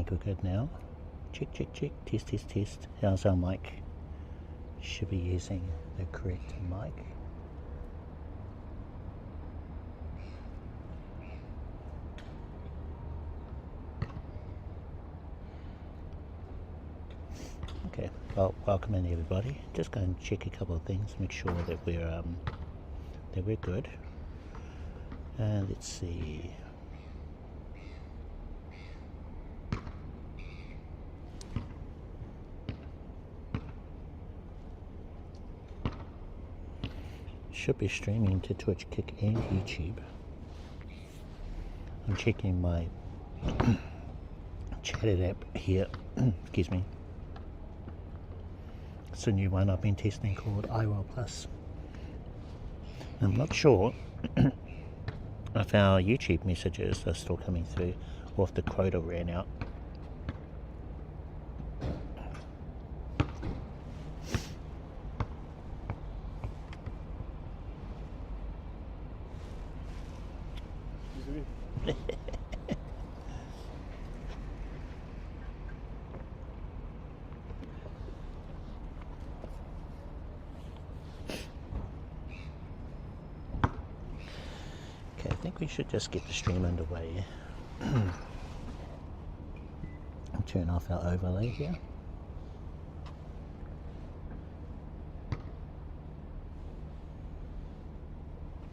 think we're good now. Check, check, check, test, test, test. How's our mic? Should be using the correct mic. Okay, well, welcome in everybody. Just go and check a couple of things, make sure that we're good. And let's see. Should be streaming to Twitch, Kick, and YouTube. I'm checking my chatted app here. Excuse me. It's a new one I've been testing called IRL Plus. I'm not sure if our YouTube messages are still coming through or if the quota ran out. I think we should just get the stream underway. Turn off our overlay here.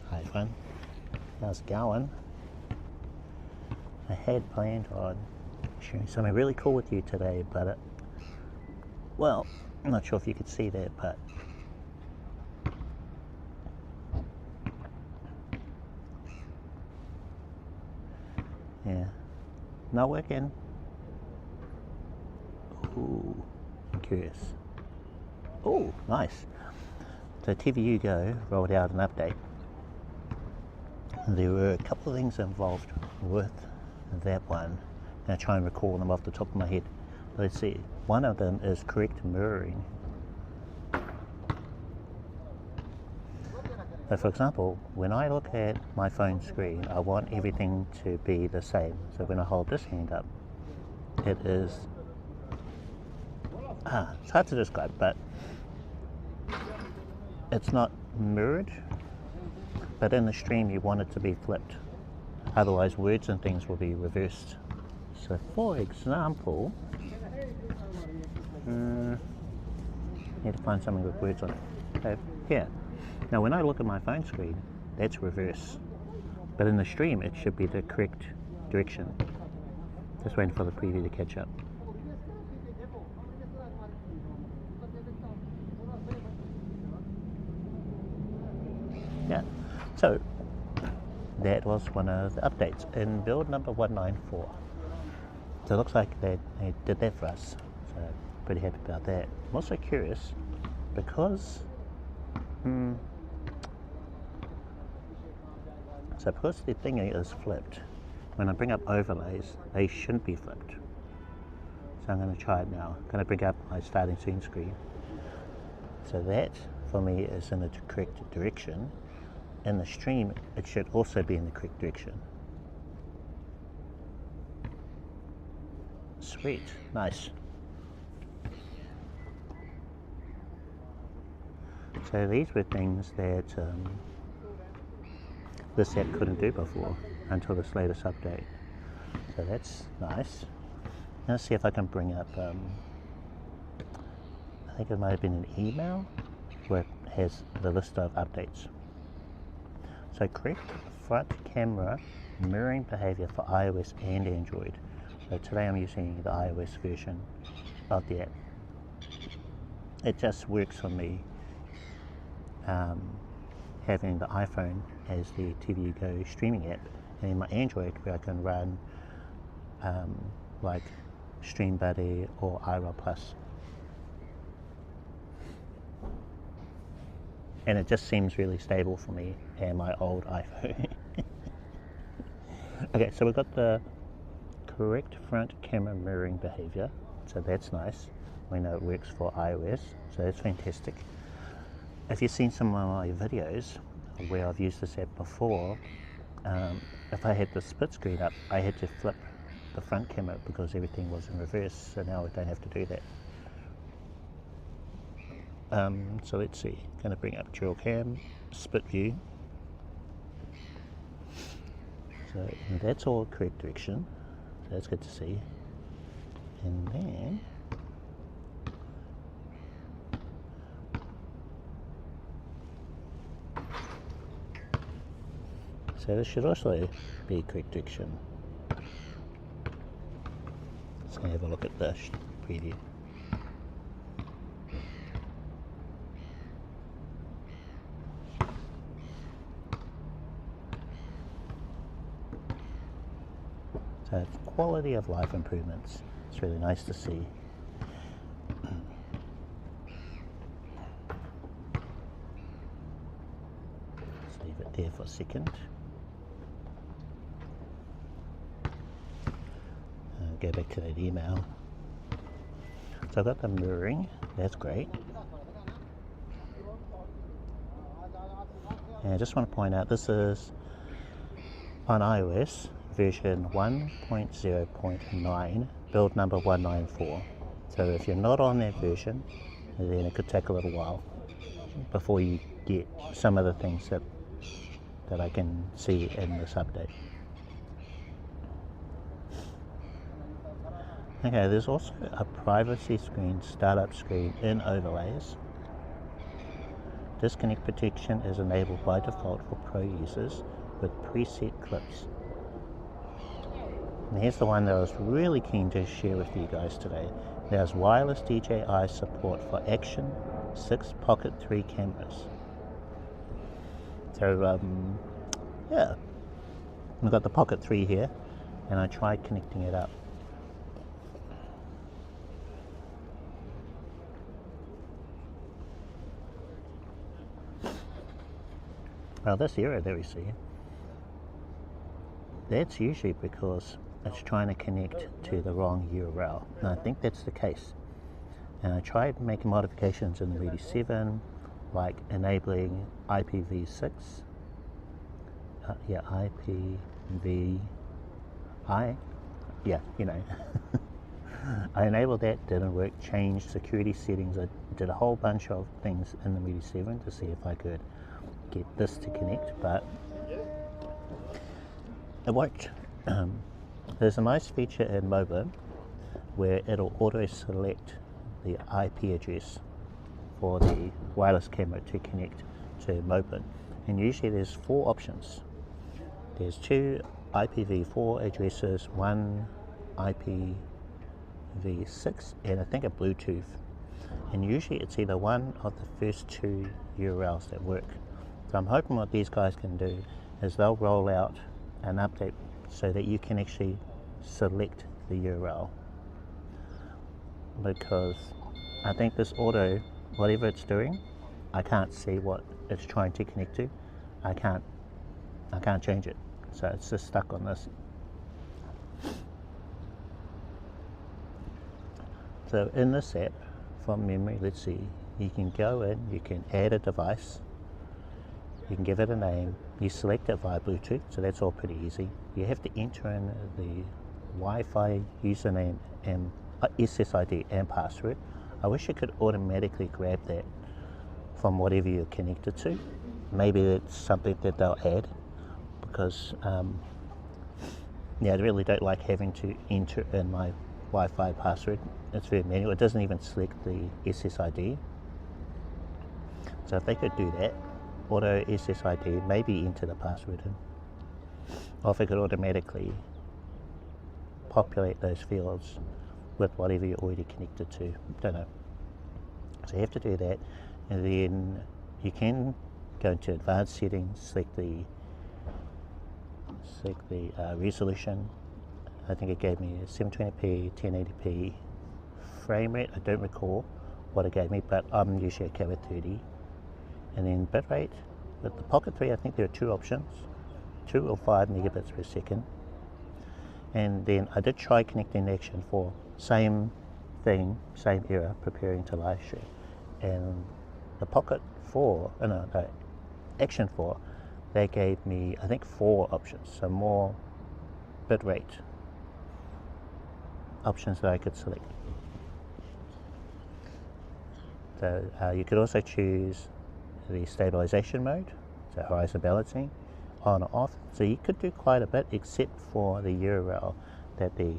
Hi everyone, how's it going? I had planned on sharing something really cool with you today, but well, I'm not sure if you could see that, but yeah, not working. Ooh, I'm curious. Oh, nice. So TVU Go rolled out an update. There were a couple of things involved with that one. I'll try and recall them off the top of my head. Let's see. One of them is correct mirroring. So for example, when I look at my phone screen, I want everything to be the same. So when I hold this hand up, it is, it's hard to describe, but it's not mirrored, but in the stream you want it to be flipped. Otherwise words and things will be reversed. So for example, need to find something with words on it. So here. Now when I look at my phone screen, that's reverse. But in the stream it should be the correct direction. Just waiting for the preview to catch up. Yeah, so that was one of the updates in build number 194. So it looks like they did that for us. So pretty happy about that. I'm also curious because so because the thing is flipped, when I bring up overlays, they shouldn't be flipped. So I'm going to try it now. I'm going to bring up my starting scene screen. So that, for me, is in the correct direction. In the stream, it should also be in the correct direction. Sweet, nice. So these were things that this app couldn't do before until this latest update. So that's nice. Let's see if I can bring up, I think it might have been an email where it has the list of updates. So correct front camera mirroring behavior for iOS and Android. So today I'm using the iOS version of the app. It just works for me having the iPhone as the TVU Go streaming app, and in my Android where I can run like Stream Buddy or IRL Plus. And it just seems really stable for me and my old iPhone. Okay, so we've got the correct front camera mirroring behavior, so that's nice. We know it works for iOS, so that's fantastic. If you've seen some of my videos where I've used this app before, if I had the split screen up, I had to flip the front camera because everything was in reverse, so now we don't have to do that. So let's see, going to bring up dual cam, split view. So that's all correct direction, so that's good to see. And then so this should also be correct direction. Let's go have a look at the preview. So it's quality of life improvements. It's really nice to see. Let's leave it there for a second. Go back to that email. So I've got the mirroring, that's great. And I just want to point out this is on iOS version 1.0.9, build number 194. So if you're not on that version, then it could take a little while before you get some of the things that I can see in this update. Okay, there's also a privacy screen, startup screen in overlays. Disconnect protection is enabled by default for pro users with preset clips. And here's the one that I was really keen to share with you guys today. There's wireless DJI support for Action 6 Pocket 3 cameras. So yeah, we've got the Pocket 3 here, and I tried connecting it up. Well, this error that we see, that's usually because it's trying to connect to the wrong URL. And I think that's the case. And I tried making modifications in the Mudi 7, like enabling IPv6. I enabled that, didn't work, changed security settings. I did a whole bunch of things in the Mudi 7 to see if I could get this to connect, but it worked. There's a nice feature in mobile where it'll auto select the IP address for the wireless camera to connect to mobile, and usually there's 4 options. There's 2 IPv4 addresses, 1 IPv6, and I think a Bluetooth, and usually it's either one of the first 2 URLs that work. So I'm hoping what these guys can do is they'll roll out an update so that you can actually select the URL, because I think this auto, whatever it's doing, I can't see what it's trying to connect to. I can't change it, so it's just stuck on this. So in this app, from memory, let's see, you can go in, you can add a device, you can give it a name, you select it via Bluetooth, so that's all pretty easy. You have to enter in the Wi-Fi username and SSID and password. I wish you could automatically grab that from whatever you're connected to. Maybe it's something that they'll add, because I really don't like having to enter in my Wi-Fi password. It's very manual. It doesn't even select the SSID. So if they could do that, auto SSID, maybe enter the password in, or if it could automatically populate those fields with whatever you're already connected to. Don't know. So you have to do that, and then you can go into advanced settings, select the resolution. I think it gave me a 720p, 1080p frame rate. I don't recall what it gave me, but I'm usually okay with 30. And then bitrate. With the Pocket 3, I think there are 2 options, 2 or 5 megabits per second. And then I did try connecting the Action 4, same thing, same error, preparing to live stream. And the Pocket 4, the Action 4, they gave me, I think, 4 options, so more bitrate options that I could select. So you could also choose the stabilization mode, so horizon balancing, on or off. So you could do quite a bit, except for the URL that the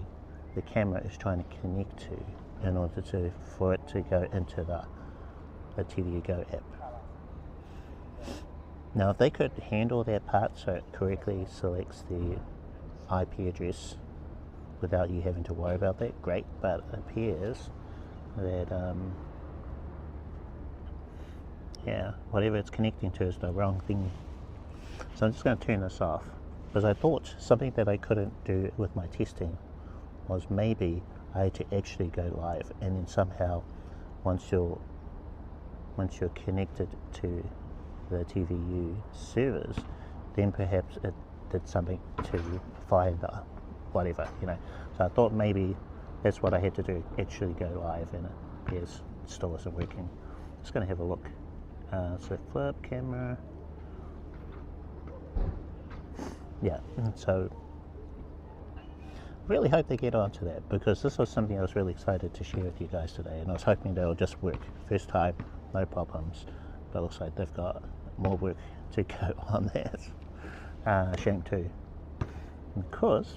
camera is trying to connect to in order for it to go into the TVU Go app. Now, if they could handle that part so it correctly selects the IP address without you having to worry about that, great. But it appears that yeah, whatever it's connecting to is the wrong thing. So I'm just going to turn this off, because I thought something that I couldn't do with my testing was maybe I had to actually go live, and then somehow once you're connected to the TVU servers, then perhaps it did something to find whatever, you know. So I thought maybe that's what I had to do, actually go live, and it appears it still isn't working. Just going to have a look. So flip camera, yeah. So really hope they get onto that, because this was something I was really excited to share with you guys today, and I was hoping they'll just work first time, no problems. But it looks like they've got more work to go on that. Shame too, because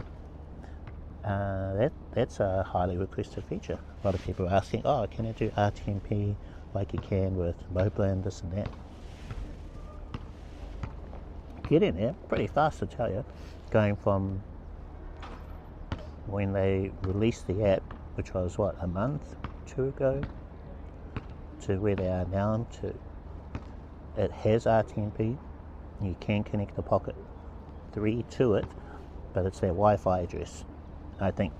that's a highly requested feature. A lot of people are asking, oh, can I do RTMP like you can with Moblin, this and that? Get in there pretty fast, to tell you. Going from when they released the app, which was what, a month, 2 ago, to where they are now, to it has RTMP. You can connect the Pocket 3 to it, but it's their Wi-Fi address. I think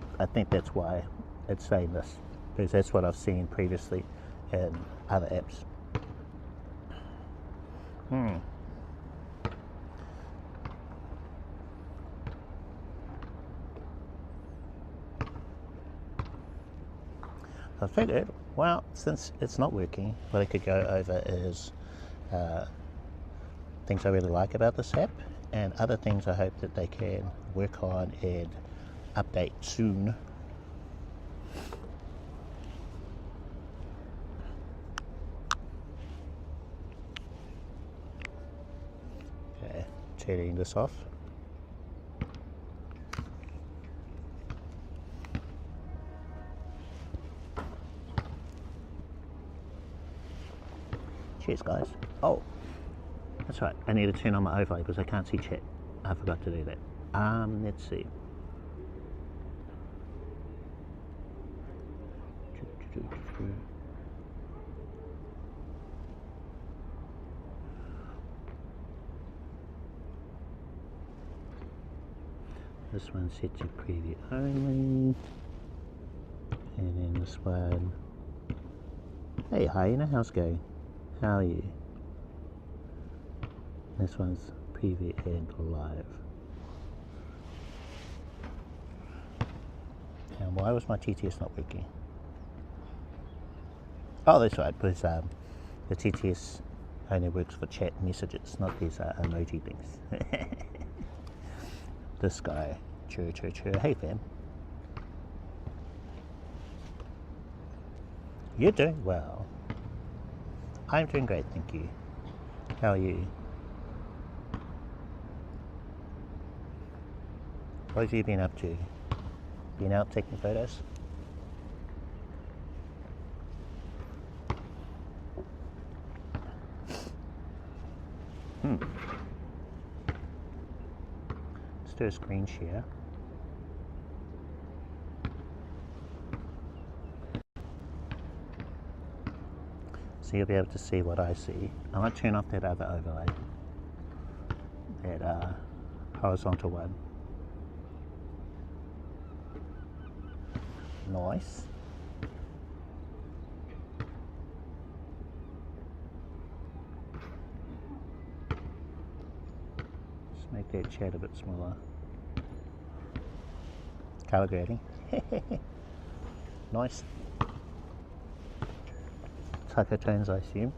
that's why it's saying this, because that's what I've seen previously in other apps. I figured, well, since it's not working, what I could go over is things I really like about this app, and other things I hope that they can work on and update soon. Okay, turning this off. Cheers, guys. Oh, that's right. I need to turn on my overlay because I can't see chat. I forgot to do that. Let's see. This one's set to preview only. And then this one. Hey, hyena, how's it going? How are you? This one's preview and live. And why was my TTS not working? Oh, that's right, because the TTS only works for chat messages, not these emoji things. This guy, chur. Hey fam. You're doing well. I'm doing great, thank you. How are you? What have you been up to? Been out taking photos? Let's do a screen share. So you'll be able to see what I see. I might turn off that other overlay, that horizontal one. Nice. Just make that chat a bit smaller. Color grading. Nice. Taco tones, I assume.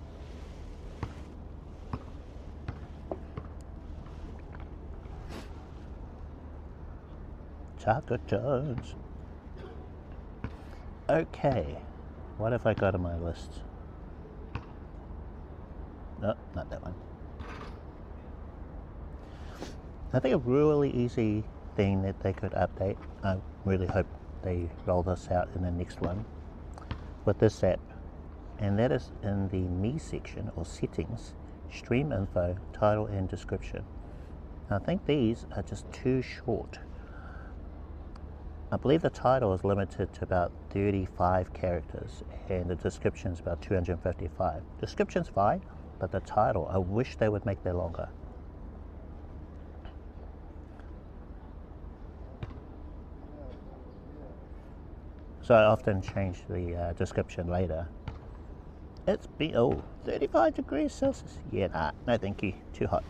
Taco tones. Okay, what have I got on my list? No, not that one. I think a really easy thing that they could update, I really hope they roll this out in the next one, with this app, and that is in the Me section or settings, stream info, title and description. I think these are just too short. I believe the title is limited to about 35 characters and the description is about 255. Description's fine, but the title, I wish they would make that longer. So I often change the description later. It's been, 35 degrees Celsius. Yeah, nah, no thank you, too hot.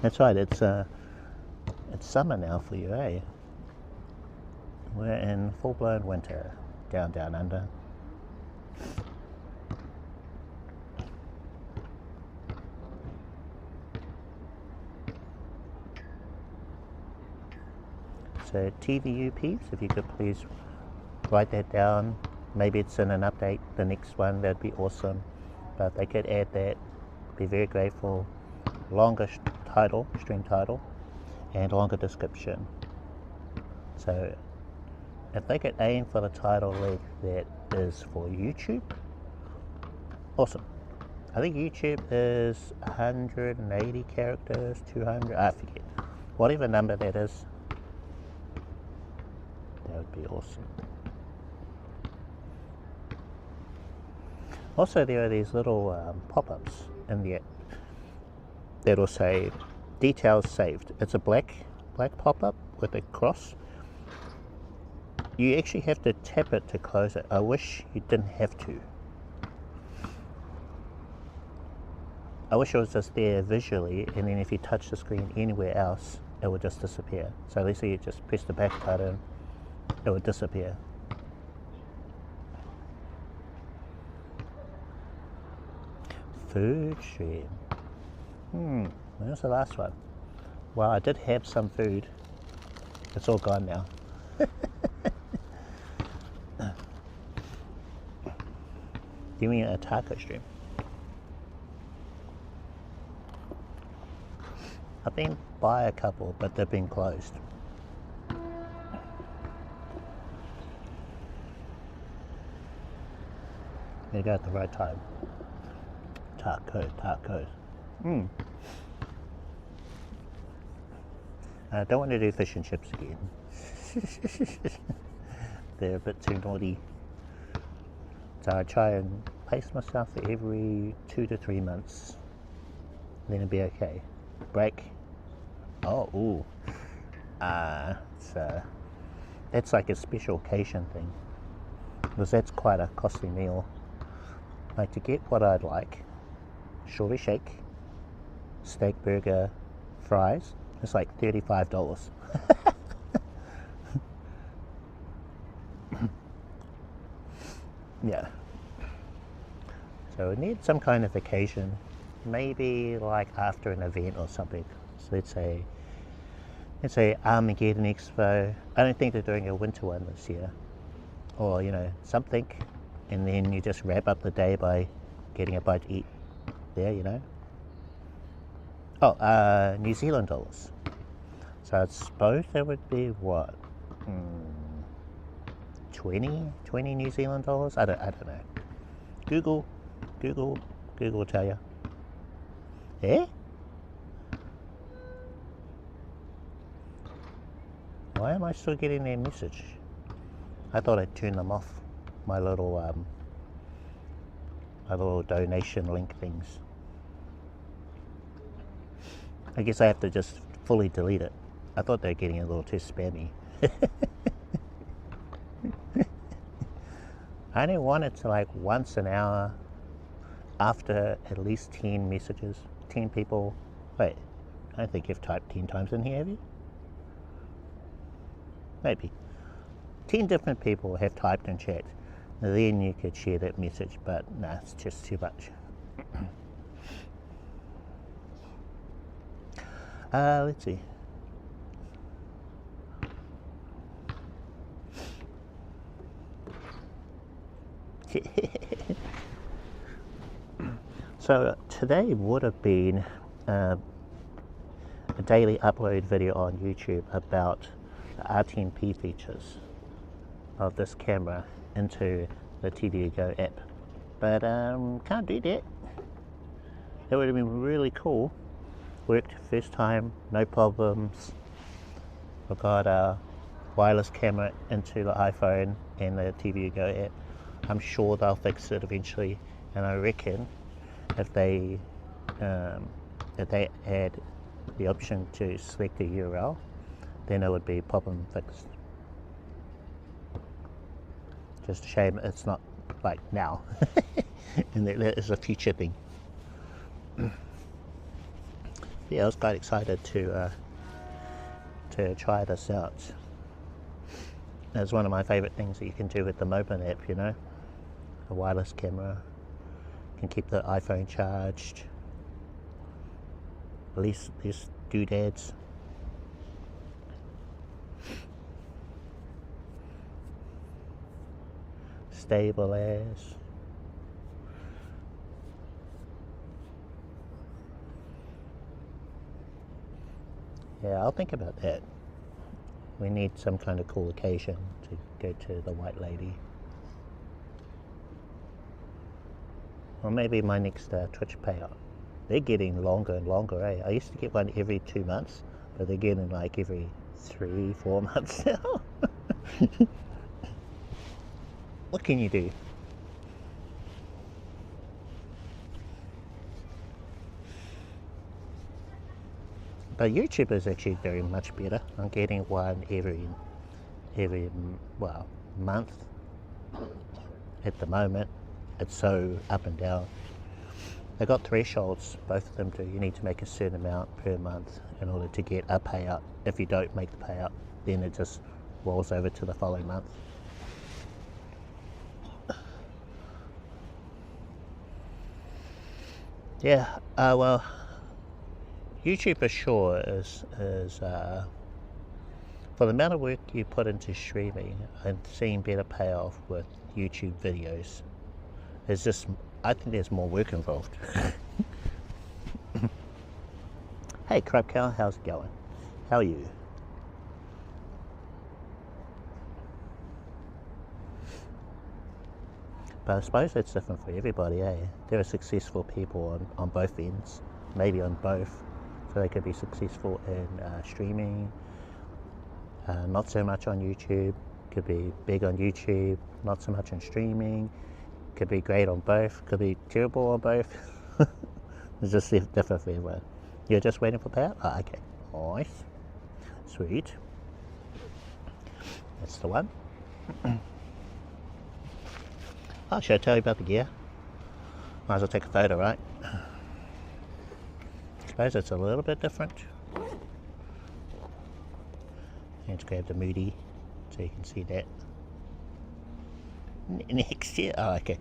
That's right, it's summer now for you, eh? We're in full-blown winter, down under. So TVU peeps, if you could please write that down. Maybe it's in an update, the next one, that'd be awesome. But if they could add that, be very grateful. Longer title, stream title, and longer description. So if they could aim for the title length that is for YouTube, awesome. I think YouTube is 180 characters, 200, I forget. Whatever number that is, that would be awesome. Also, there are these little pop-ups in the app that'll say details saved. It's a black pop-up with a cross. You actually have to tap it to close it. I wish you didn't have to. I wish it was just there visually, and then if you touch the screen anywhere else, it would just disappear. So let's say you just press the back button, it would disappear. Food stream. When was the last one? Well, I did have some food. It's all gone now. Give me a taco stream. I've been by a couple, but they've been closed. You go at the right time. Tacos. I don't want to do fish and chips again. They're a bit too naughty. So I try and pace myself for every 2 to 3 months. Then it'll be okay. Break. So that's like a special occasion thing. Because that's quite a costly meal. Like to get what I'd like, shorty shake, steak burger, fries, it's like $35. Yeah. So we need some kind of occasion, maybe like after an event or something. So let's say Armageddon Expo. I don't think they're doing a winter one this year, or something, and then you just wrap up the day by getting a bite to eat there, New Zealand dollars. So I suppose that would be what, 20 New Zealand dollars? I don't know. Google will tell you. Eh? Why am I still getting their message? I thought I'd turn them off, my little donation link things. I guess I have to just fully delete it. I thought they were getting a little too spammy. I only want it to like once an hour after at least 10 messages, 10 people. Wait, I don't think you've typed 10 times in here, have you? Maybe. 10 different people have typed in chat. Then you could share that message, but nah, it's just too much. Let's see. So today would have been a daily upload video on YouTube about the RTMP features of this camera into the TVU Go app, but can't do that. That would have been really cool. Worked first time, no problems. I've got a wireless camera into the iPhone and the TVU Go app. I'm sure they'll fix it eventually, and I reckon if they add the option to select a URL, then it would be problem fixed. Just a shame it's not like now, and that is a future thing. Yeah, I was quite excited to try this out. It's one of my favorite things that you can do with the mobile app, you know, a wireless camera, can keep the iPhone charged, less doodads. Stable as. Yeah, I'll think about that. We need some kind of cool occasion to go to the White Lady. Or maybe my next Twitch payout. They're getting longer and longer, eh? I used to get one every 2 months, but they're getting like every 3-4 months now. What can you do? But YouTube is actually very much better. I'm getting one every month. At the moment, it's so up and down. They got thresholds, both of them do. You need to make a certain amount per month in order to get a payout. If you don't make the payout, then it just rolls over to the following month. Yeah, well, YouTube for sure is for the amount of work you put into streaming and seeing better payoff with YouTube videos. There's just, I think there's more work involved. Hey Crab Cow, how's it going? How are you? But I suppose that's different for everybody, eh? There are successful people on both ends, maybe on both. So they could be successful in streaming, not so much on YouTube, could be big on YouTube, not so much on streaming, could be great on both, could be terrible on both. It's just different for everyone. You're just waiting for payout? Oh, okay, nice, sweet, that's the one. Oh, should I tell you about the gear? Might as well take a photo, right? I suppose it's a little bit different. Let's grab the Mudi so you can see that. Next year? Oh, okay.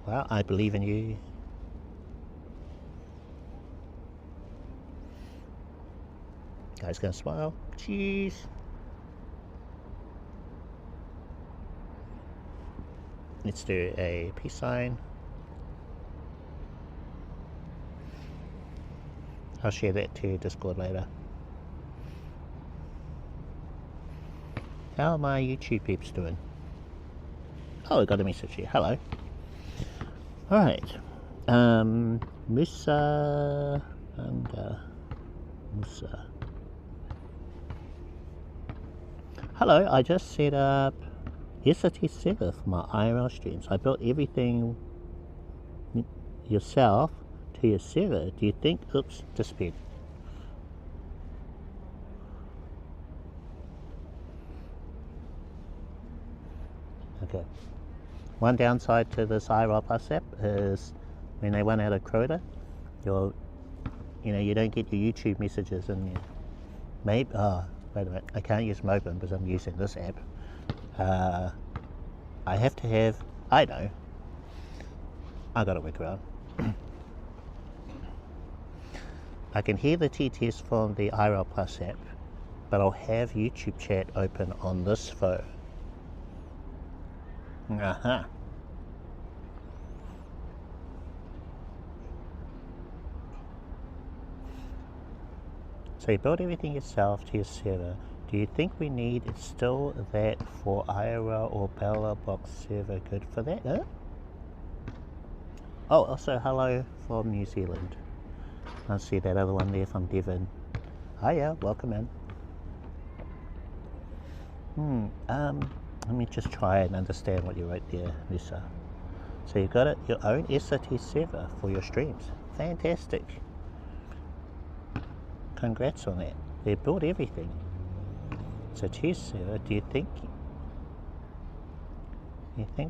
Well, I believe in you. Guy's gonna smile. Cheese. Let's do a peace sign. I'll share that to Discord later. How are my YouTube peeps doing? Oh, I got a message here. Hello. Alright. Musa and Musa. Hello, I just set up S23 server for my IRL streams. I built everything yourself to your server. Do you think, oops, disappeared. Okay. One downside to this IRL Plus app is when they run out of quota, you don't get your YouTube messages in there. Maybe, wait a minute, I can't use Mobin because I'm using this app. I have to have, I know, I gotta work around. I can hear the TTS from the IRL Plus app, but I'll have YouTube chat open on this phone. So you build everything yourself to your server. Do you think we need still that for IRL or Bella Box server? Good for that, huh? Oh, also hello from New Zealand. I see that other one there from Devon. Hiya, welcome in. Let me just try and understand what you wrote there, Lisa. So you've got your own SRT server for your streams. Fantastic. Congrats on that. They built everything. So test server, do you think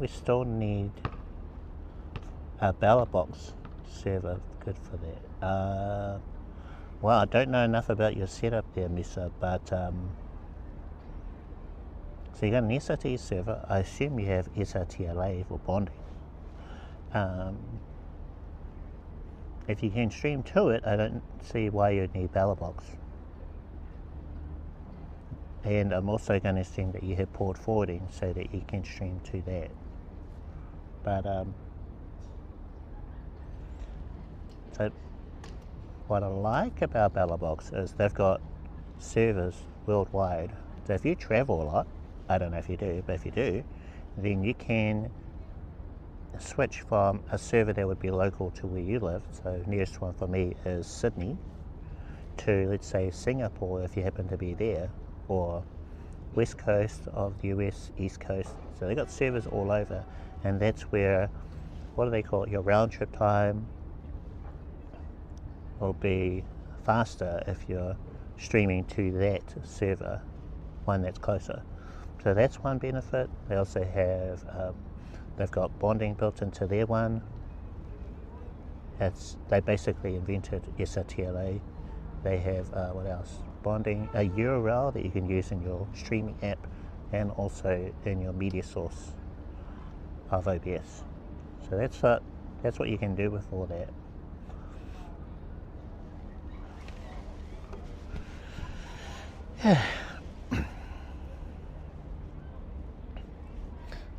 we still need a Bella Box server? Good for that. Well, I don't know enough about your setup there, Misa, but so you got an SRT server. I assume you have SRTLA for bonding. If you can stream to it, I don't see why you'd need Bella Box. And I'm also going to assume that you have port forwarding so that you can stream to that. But so what I like about Bella Box is they've got servers worldwide. So if you travel a lot, I don't know if you do, but if you do, then you can switch from a server that would be local to where you live. So nearest one for me is Sydney, to let's say Singapore if you happen to be there, or west coast of the US, east coast. So they've got servers all over, and that's where, what do they call it, your round trip time will be faster if you're streaming to that server, one that's closer. So that's one benefit. They also have they've got bonding built into their one. They basically invented SRTLA. They have what else? Bonding, a URL that you can use in your streaming app and also in your media source of OBS. So that's what you can do with all that.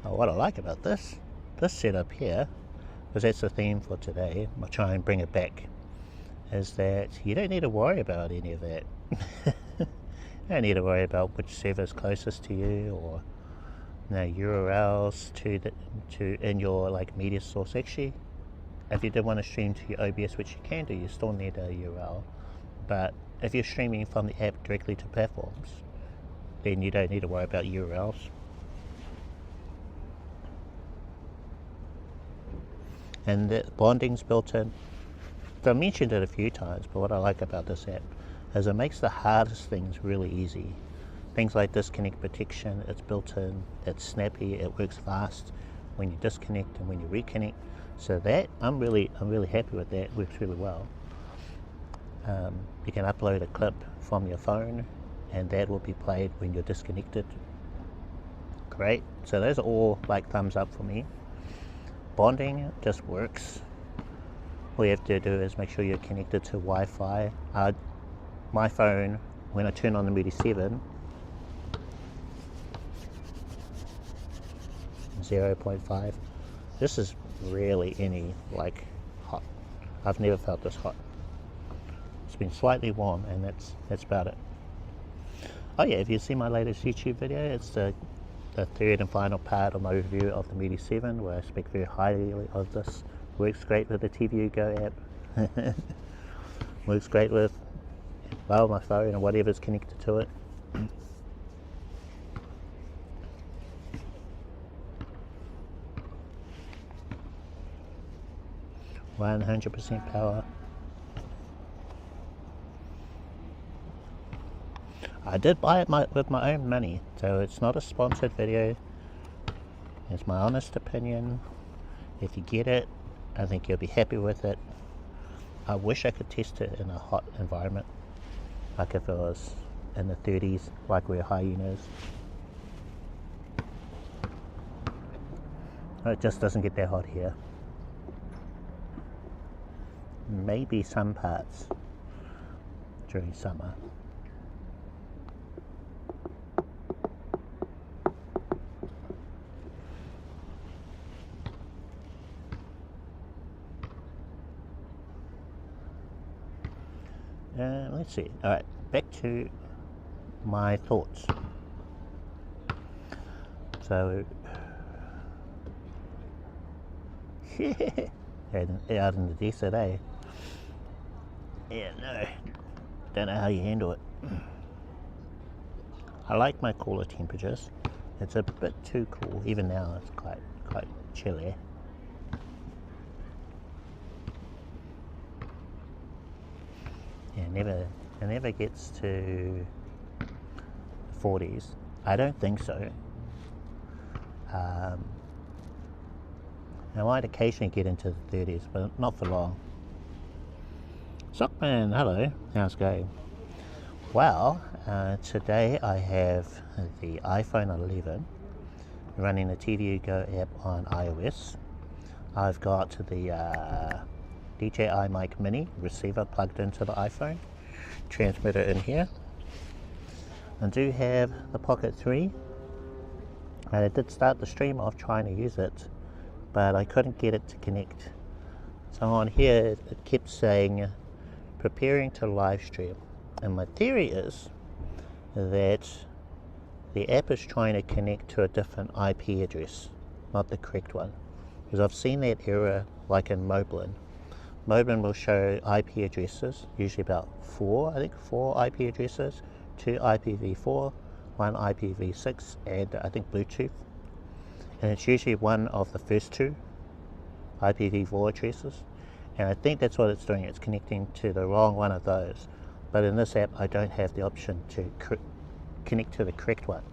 What I like about this setup here, because that's the theme for today, I'll try and bring it back, is that you don't need to worry about any of that. You don't need to worry about which server is closest to you, or URLs to in your like media source. Actually, if you did want to stream to your OBS, which you can do, you still need a URL. But if you're streaming from the app directly to platforms, then you don't need to worry about URLs. And the bonding's built in. So I mentioned it a few times, but what I like about this app is it makes the hardest things really easy. Things like disconnect protection, it's built in, it's snappy, it works fast when you disconnect and when you reconnect. So that I'm really happy with that. It works really well. You can upload a clip from your phone and that will be played when you're disconnected. Great. So those are all like thumbs up for me. Bonding just works. All you have to do is make sure you're connected to Wi-Fi. My phone, when I turn on the Mudi 7, 0.5, this is really any like hot. I've never felt this hot. It's been slightly warm, and that's about it. Oh yeah, if you see my latest YouTube video, it's the third and final part of my review of the Mudi 7, where I speak very highly of this. Works great with the TVU Go app. Works great with my phone and whatever's connected to it. 100% power. I did buy it with my own money, so it's not a sponsored video. It's my honest opinion. If you get it, I think you'll be happy with it. I wish I could test it in a hot environment, like if it was in the 30s, like where Hyun is. It just doesn't get that hot here. Maybe some parts during summer. Let's see. All right, back to my thoughts. So, out in the desert, eh? Yeah, no, don't know how you handle it. I like my cooler temperatures. It's a bit too cool. Even now, it's quite chilly. Yeah, it never gets to 40s. I don't think so. I might occasionally get into the 30s, but not for long. Sockman, hello. How's it going? Well, today I have the iPhone 11 running the TVU Go app on iOS. I've got the DJI mic mini receiver plugged into the iPhone, transmitter in here. I do have the Pocket 3. I did start the stream off trying to use it, but I couldn't get it to connect. So on here it kept saying preparing to live stream, and my theory is that the app is trying to connect to a different IP address, not the correct one, because I've seen that error like in Moblin. Moblin will show IP addresses, usually about four IP addresses, 2 IPv4, 1 IPv6, and I think Bluetooth. And it's usually one of the first 2 IPv4 addresses. And I think that's what it's doing. It's connecting to the wrong one of those. But in this app, I don't have the option to connect to the correct one.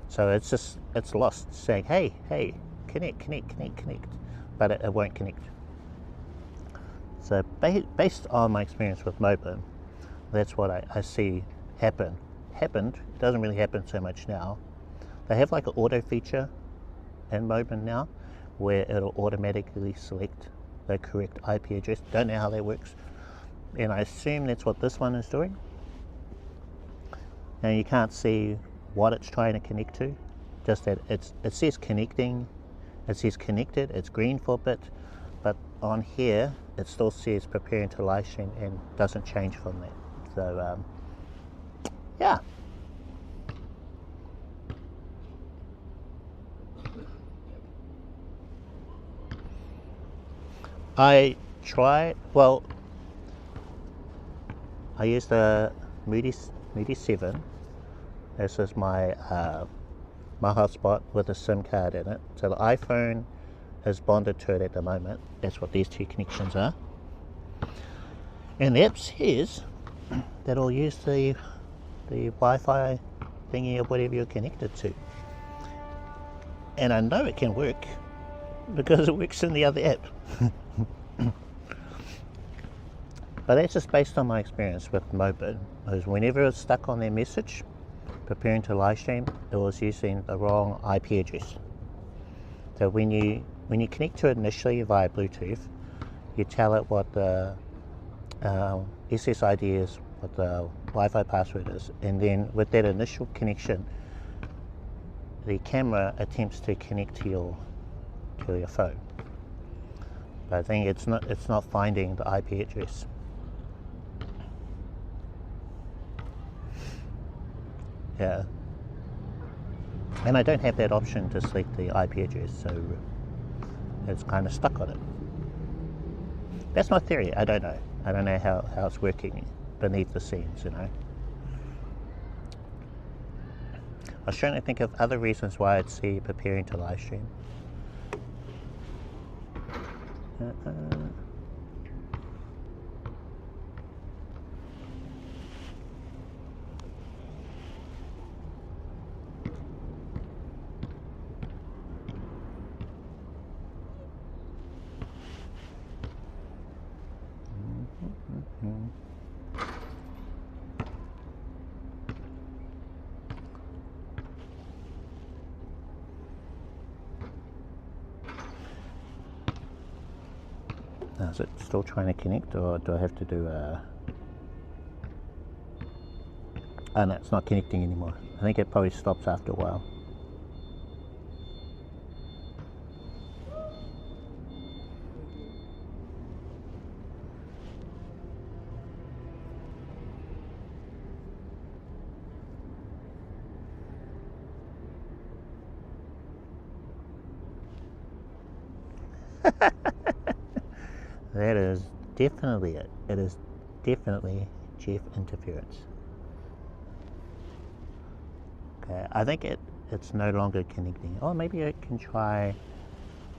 So it's lost, saying, hey, connect. But it won't connect. So based on my experience with Moblin, that's what I see happened. It doesn't really happen so much now. They have like an auto feature in Moblin now, where it'll automatically select the correct IP address. Don't know how that works, and I assume that's what this one is doing. Now you can't see what it's trying to connect to, just that it says connecting, it says connected, it's green for a bit, but on here it still says preparing to live stream and doesn't change from that. So yeah. I used the Mudi 7. This is my my hotspot with a SIM card in it. So the iPhone is bonded to it at the moment. That's what these 2 connections are. And the app says that it'll use the Wi-Fi thingy or whatever you're connected to. And I know it can work because it works in the other app. But that's just based on my experience with Moblin. Because whenever it's stuck on their message, preparing to live stream, it was using the wrong IP address. So when you connect to it initially via Bluetooth, you tell it what the SSID is, what the Wi-Fi password is, and then with that initial connection, the camera attempts to connect to your phone. But I think it's not finding the IP address. Yeah. And I don't have that option to select the IP address, so it's kind of stuck on it. That's my theory. I don't know. I don't know how it's working beneath the scenes, you know. I was trying to think of other reasons why I'd see preparing to live stream. Is it still trying to connect, or do I have to do a... Oh no, it's not connecting anymore. I think it probably stops after a while. That is definitely it. It is definitely Jeff interference. Okay, I think it's no longer connecting. Oh, maybe I can try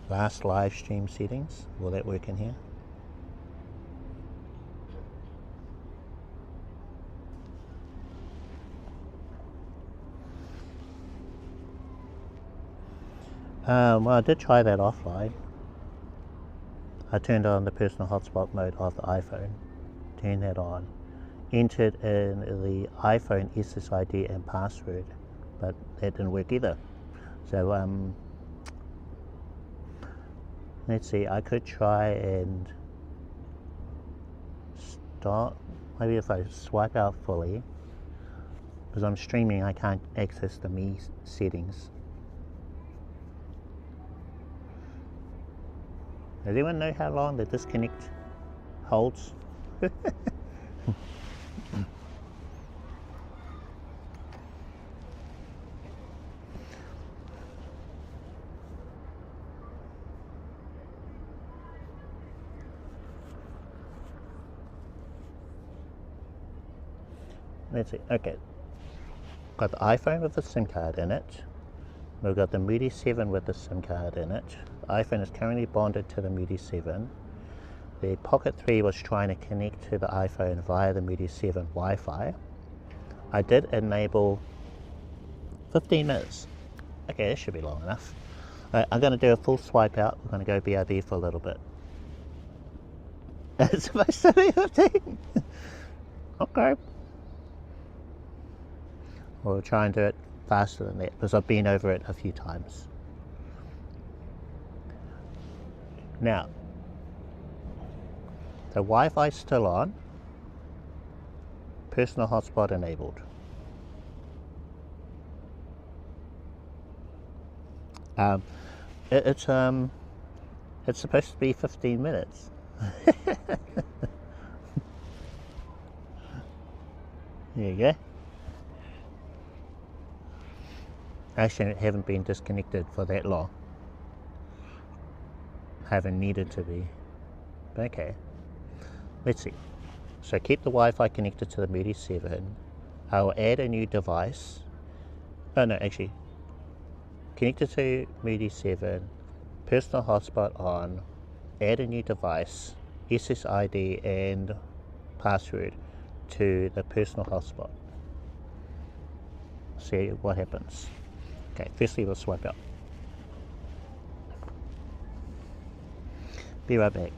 last live stream settings. Will that work in here? Well, I did try that offline. I turned on the personal hotspot mode of the iPhone, turned that on, entered in the iPhone SSID and password, but that didn't work either. So let's see, I could try and start, maybe if I swipe out fully, because I'm streaming I can't access the Me settings. Does anyone know how long the disconnect holds? Let's see, okay. Got the iPhone with the SIM card in it. We've got the Mudi 7 with the SIM card in it. The iPhone is currently bonded to the Mudi 7. The Pocket 3 was trying to connect to the iPhone via the Mudi 7 Wi-Fi. I did enable 15 minutes. Okay, that should be long enough. I'm going to do a full swipe out. We're going to go BRB for a little bit. It's supposed to be 15. Okay. We'll try and do it faster than that because I've been over it a few times. Now, the Wi-Fi is still on. Personal hotspot enabled. It's supposed to be 15 minutes. There you go. Actually, I haven't been disconnected for that long. Haven't needed to be. Okay. Let's see. So keep the Wi-Fi connected to the Mudi 7. I'll add a new device. Oh no, actually. Connected to Mudi 7. Personal hotspot on. Add a new device. SSID and password to the personal hotspot. See what happens. Okay, firstly we'll swipe out. Be right back.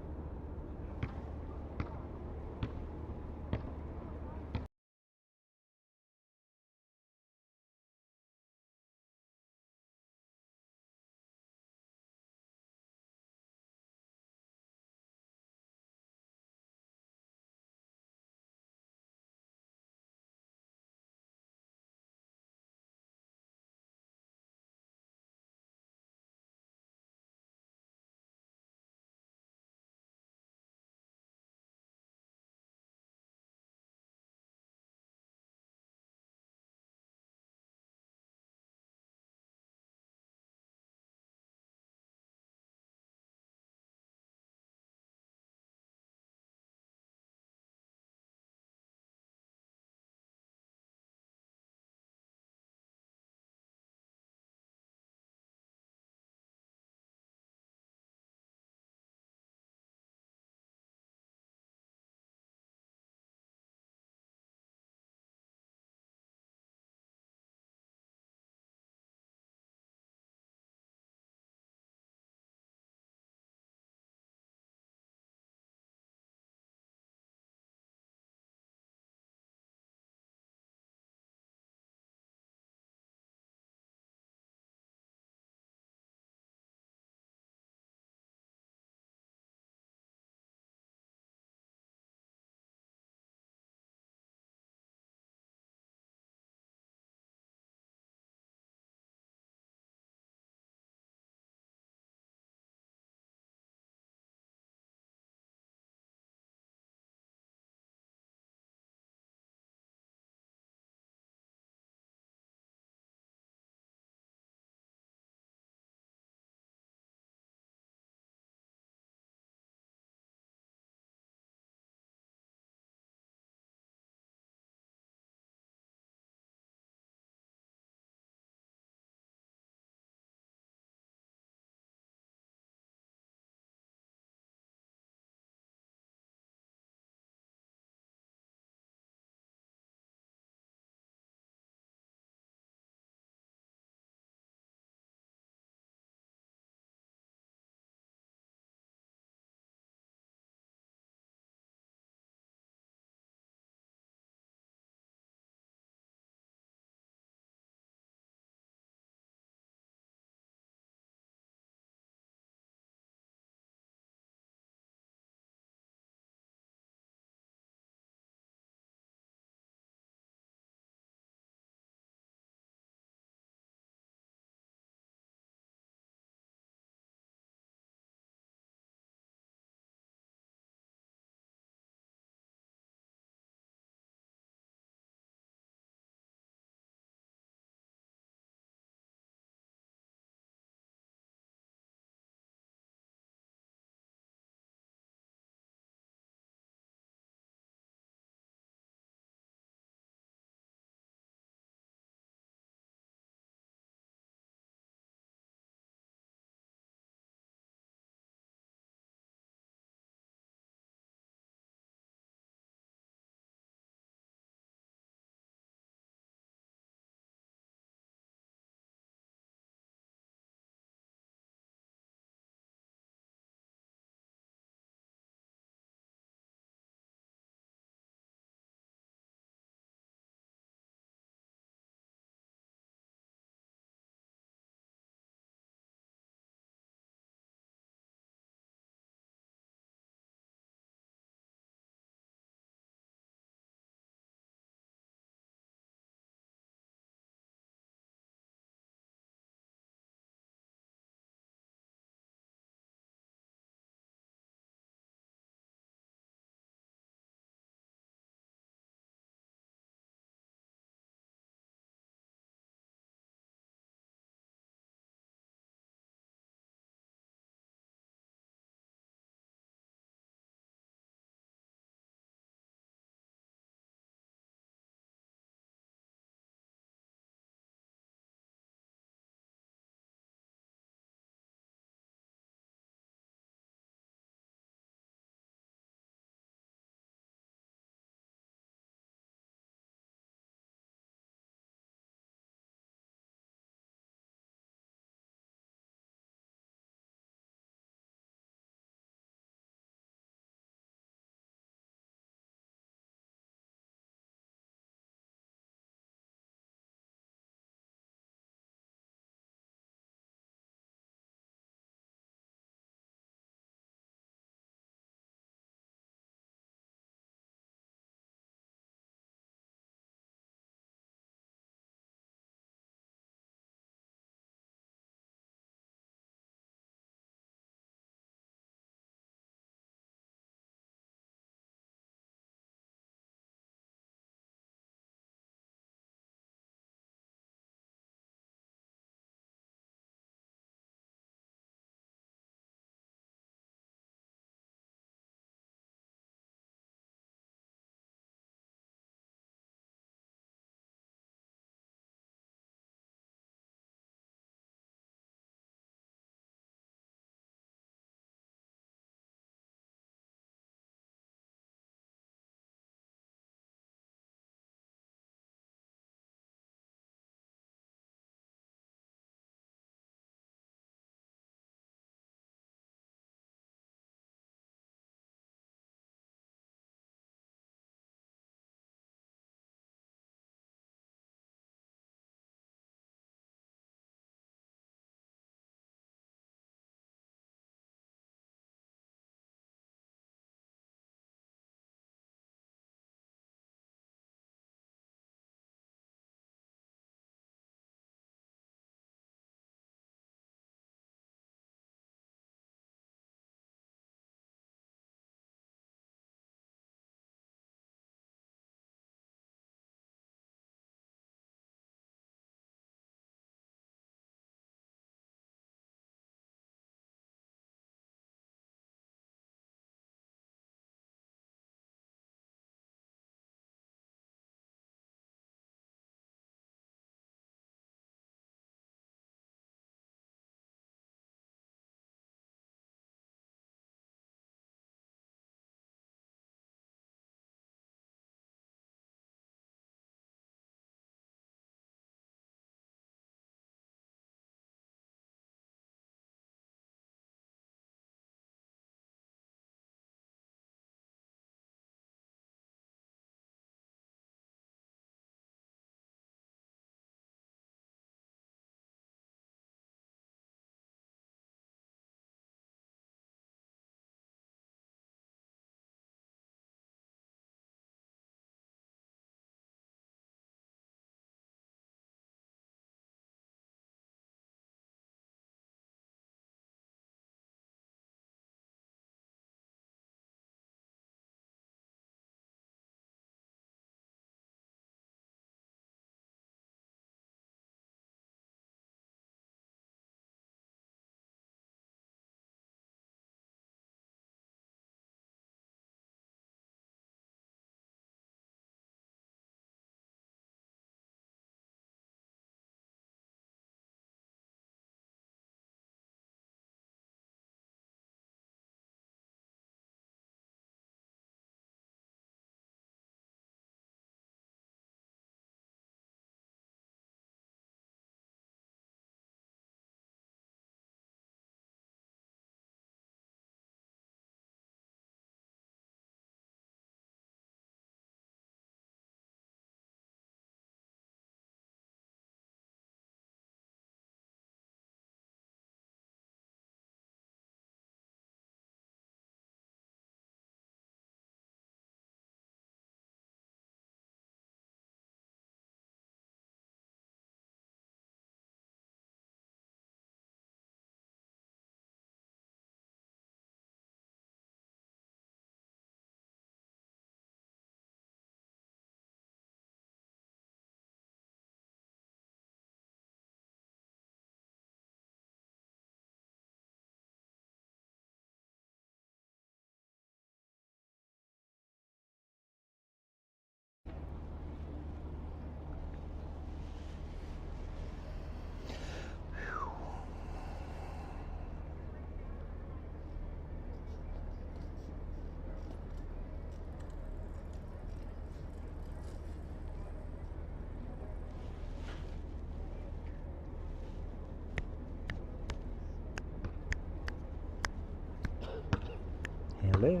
Hello.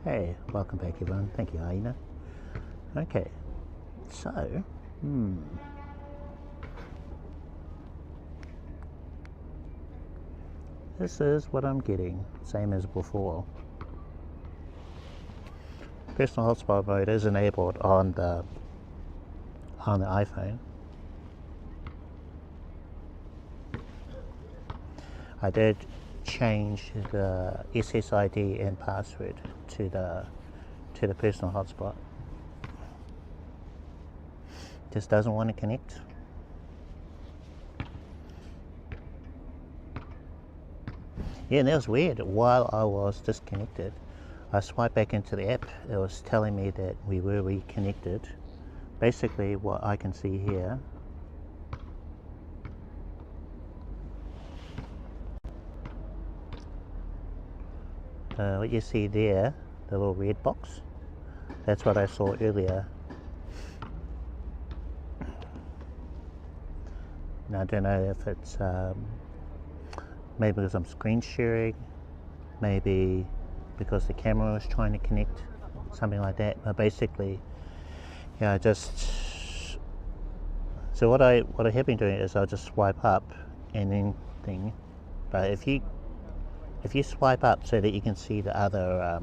Hey, welcome back everyone. Thank you, Aina. Okay, so, this is what I'm getting, same as before. Personal hotspot mode is enabled on the iPhone. I did change the SSID and password to the personal hotspot. Just doesn't want to connect. Yeah, and that was weird. While I was disconnected, I swiped back into the app. It was telling me that we were reconnected. Basically, what I can see here, what you see there, the little red box, that's what I saw earlier. Now I don't know if it's maybe because I'm screen sharing, maybe because the camera was trying to connect, something like that. But basically, yeah, so what I have been doing is I'll just swipe up and then thing. But if you swipe up so that you can see the other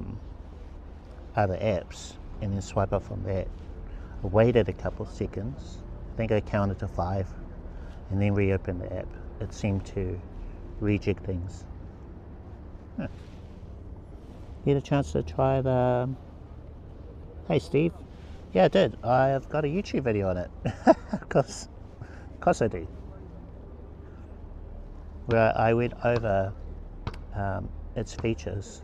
apps, and then swipe up from that, I waited a couple of seconds. I think I counted to 5, and then reopen the app. It seemed to rejig things. Huh. You had a chance to try the... Hey Steve. Yeah, I did. I've got a YouTube video on it. Of course I do. Where I went over its features.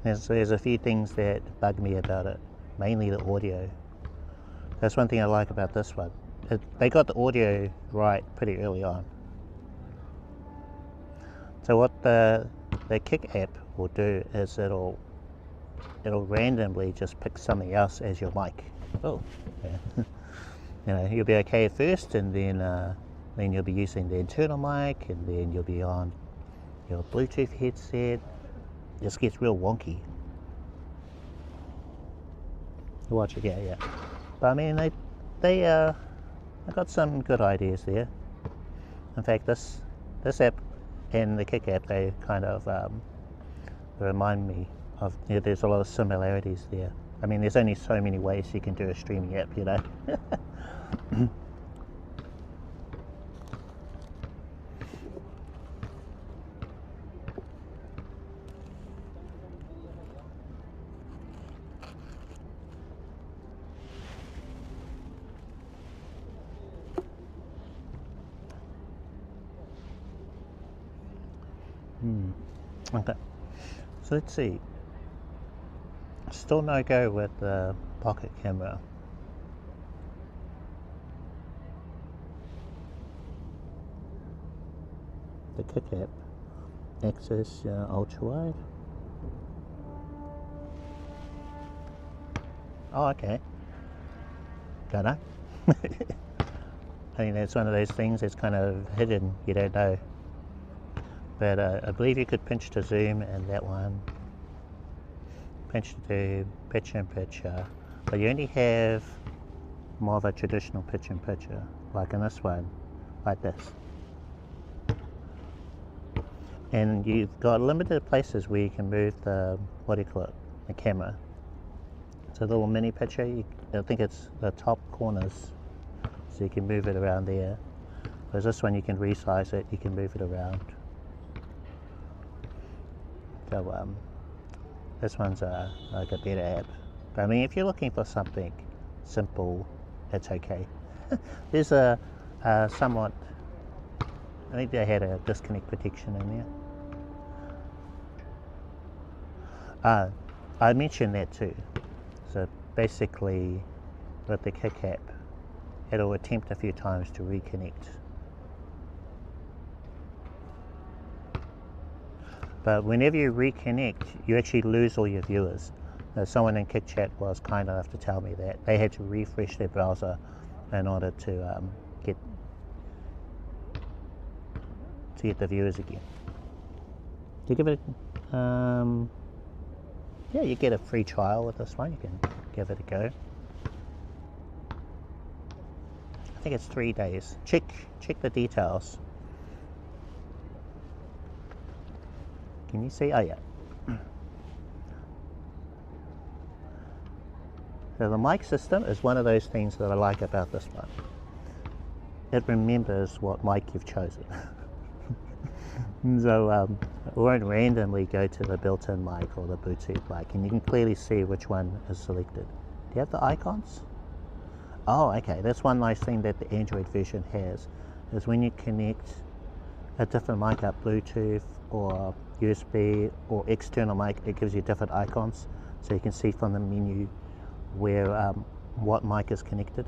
There's a few things that bug me about it, mainly the audio. That's one thing I like about this one. They got the audio right pretty early on. So what the Kick app will do is it'll randomly just pick something else as your mic. Oh, yeah. You know, you'll be okay at first, and then you'll be using the internal mic, and then you'll be on your Bluetooth headset. It just gets real wonky. Watch it, yeah. But I mean, they got some good ideas there. In fact, this app and the Kick app, they kind of remind me of, you know, there's a lot of similarities there. I mean, there's only so many ways you can do a streaming app, you know. Okay, so let's see. Still no go with the pocket camera. The Kick app, access ultra wide. Oh, okay. Don't know. I think that's one of those things that's kind of hidden. You don't know. But I believe you could pinch to zoom in that one, pinch to picture-in-picture, but you only have more of a traditional picture-in-picture, like in this one, like this. And you've got limited places where you can move the, the camera. It's a little mini picture, I think it's the top corners, so you can move it around there. Whereas this one you can resize it, you can move it around. So this one's like a better app. But I mean, if you're looking for something simple, it's okay. There's a somewhat, I think they had a disconnect protection in there. I mentioned that too. So basically, with the Kick app, it'll attempt a few times to reconnect. But whenever you reconnect, you actually lose all your viewers. Someone in Kick Chat was kind enough to tell me that they had to refresh their browser in order to get the viewers again. To give it, yeah, you get a free trial with this one. You can give it a go. I think it's 3 days. Check the details. Can you see? Oh yeah. So the mic system is one of those things that I like about this one. It remembers what mic you've chosen. So it won't randomly go to the built-in mic or the Bluetooth mic, and you can clearly see which one is selected. Do you have the icons? Oh, okay. That's one nice thing that the Android version has, is when you connect a different mic up Bluetooth or USB or external mic, it gives you different icons, so you can see from the menu where what mic is connected.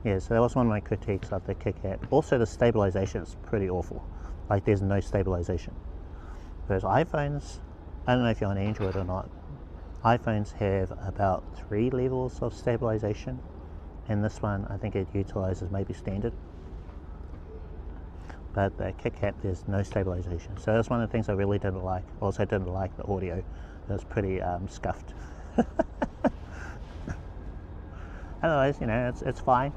Yeah, so that was one of my critiques of the KitKat. Also, the stabilization is pretty awful. Like, there's no stabilization. Whereas iPhones, I don't know if you're on Android or not, iPhones have about 3 levels of stabilization, and this one, I think it utilizes maybe standard. But the KitKat, there's no stabilization. So that's one of the things I really didn't like. Also, didn't like the audio. It was pretty scuffed. Otherwise, you know, it's fine.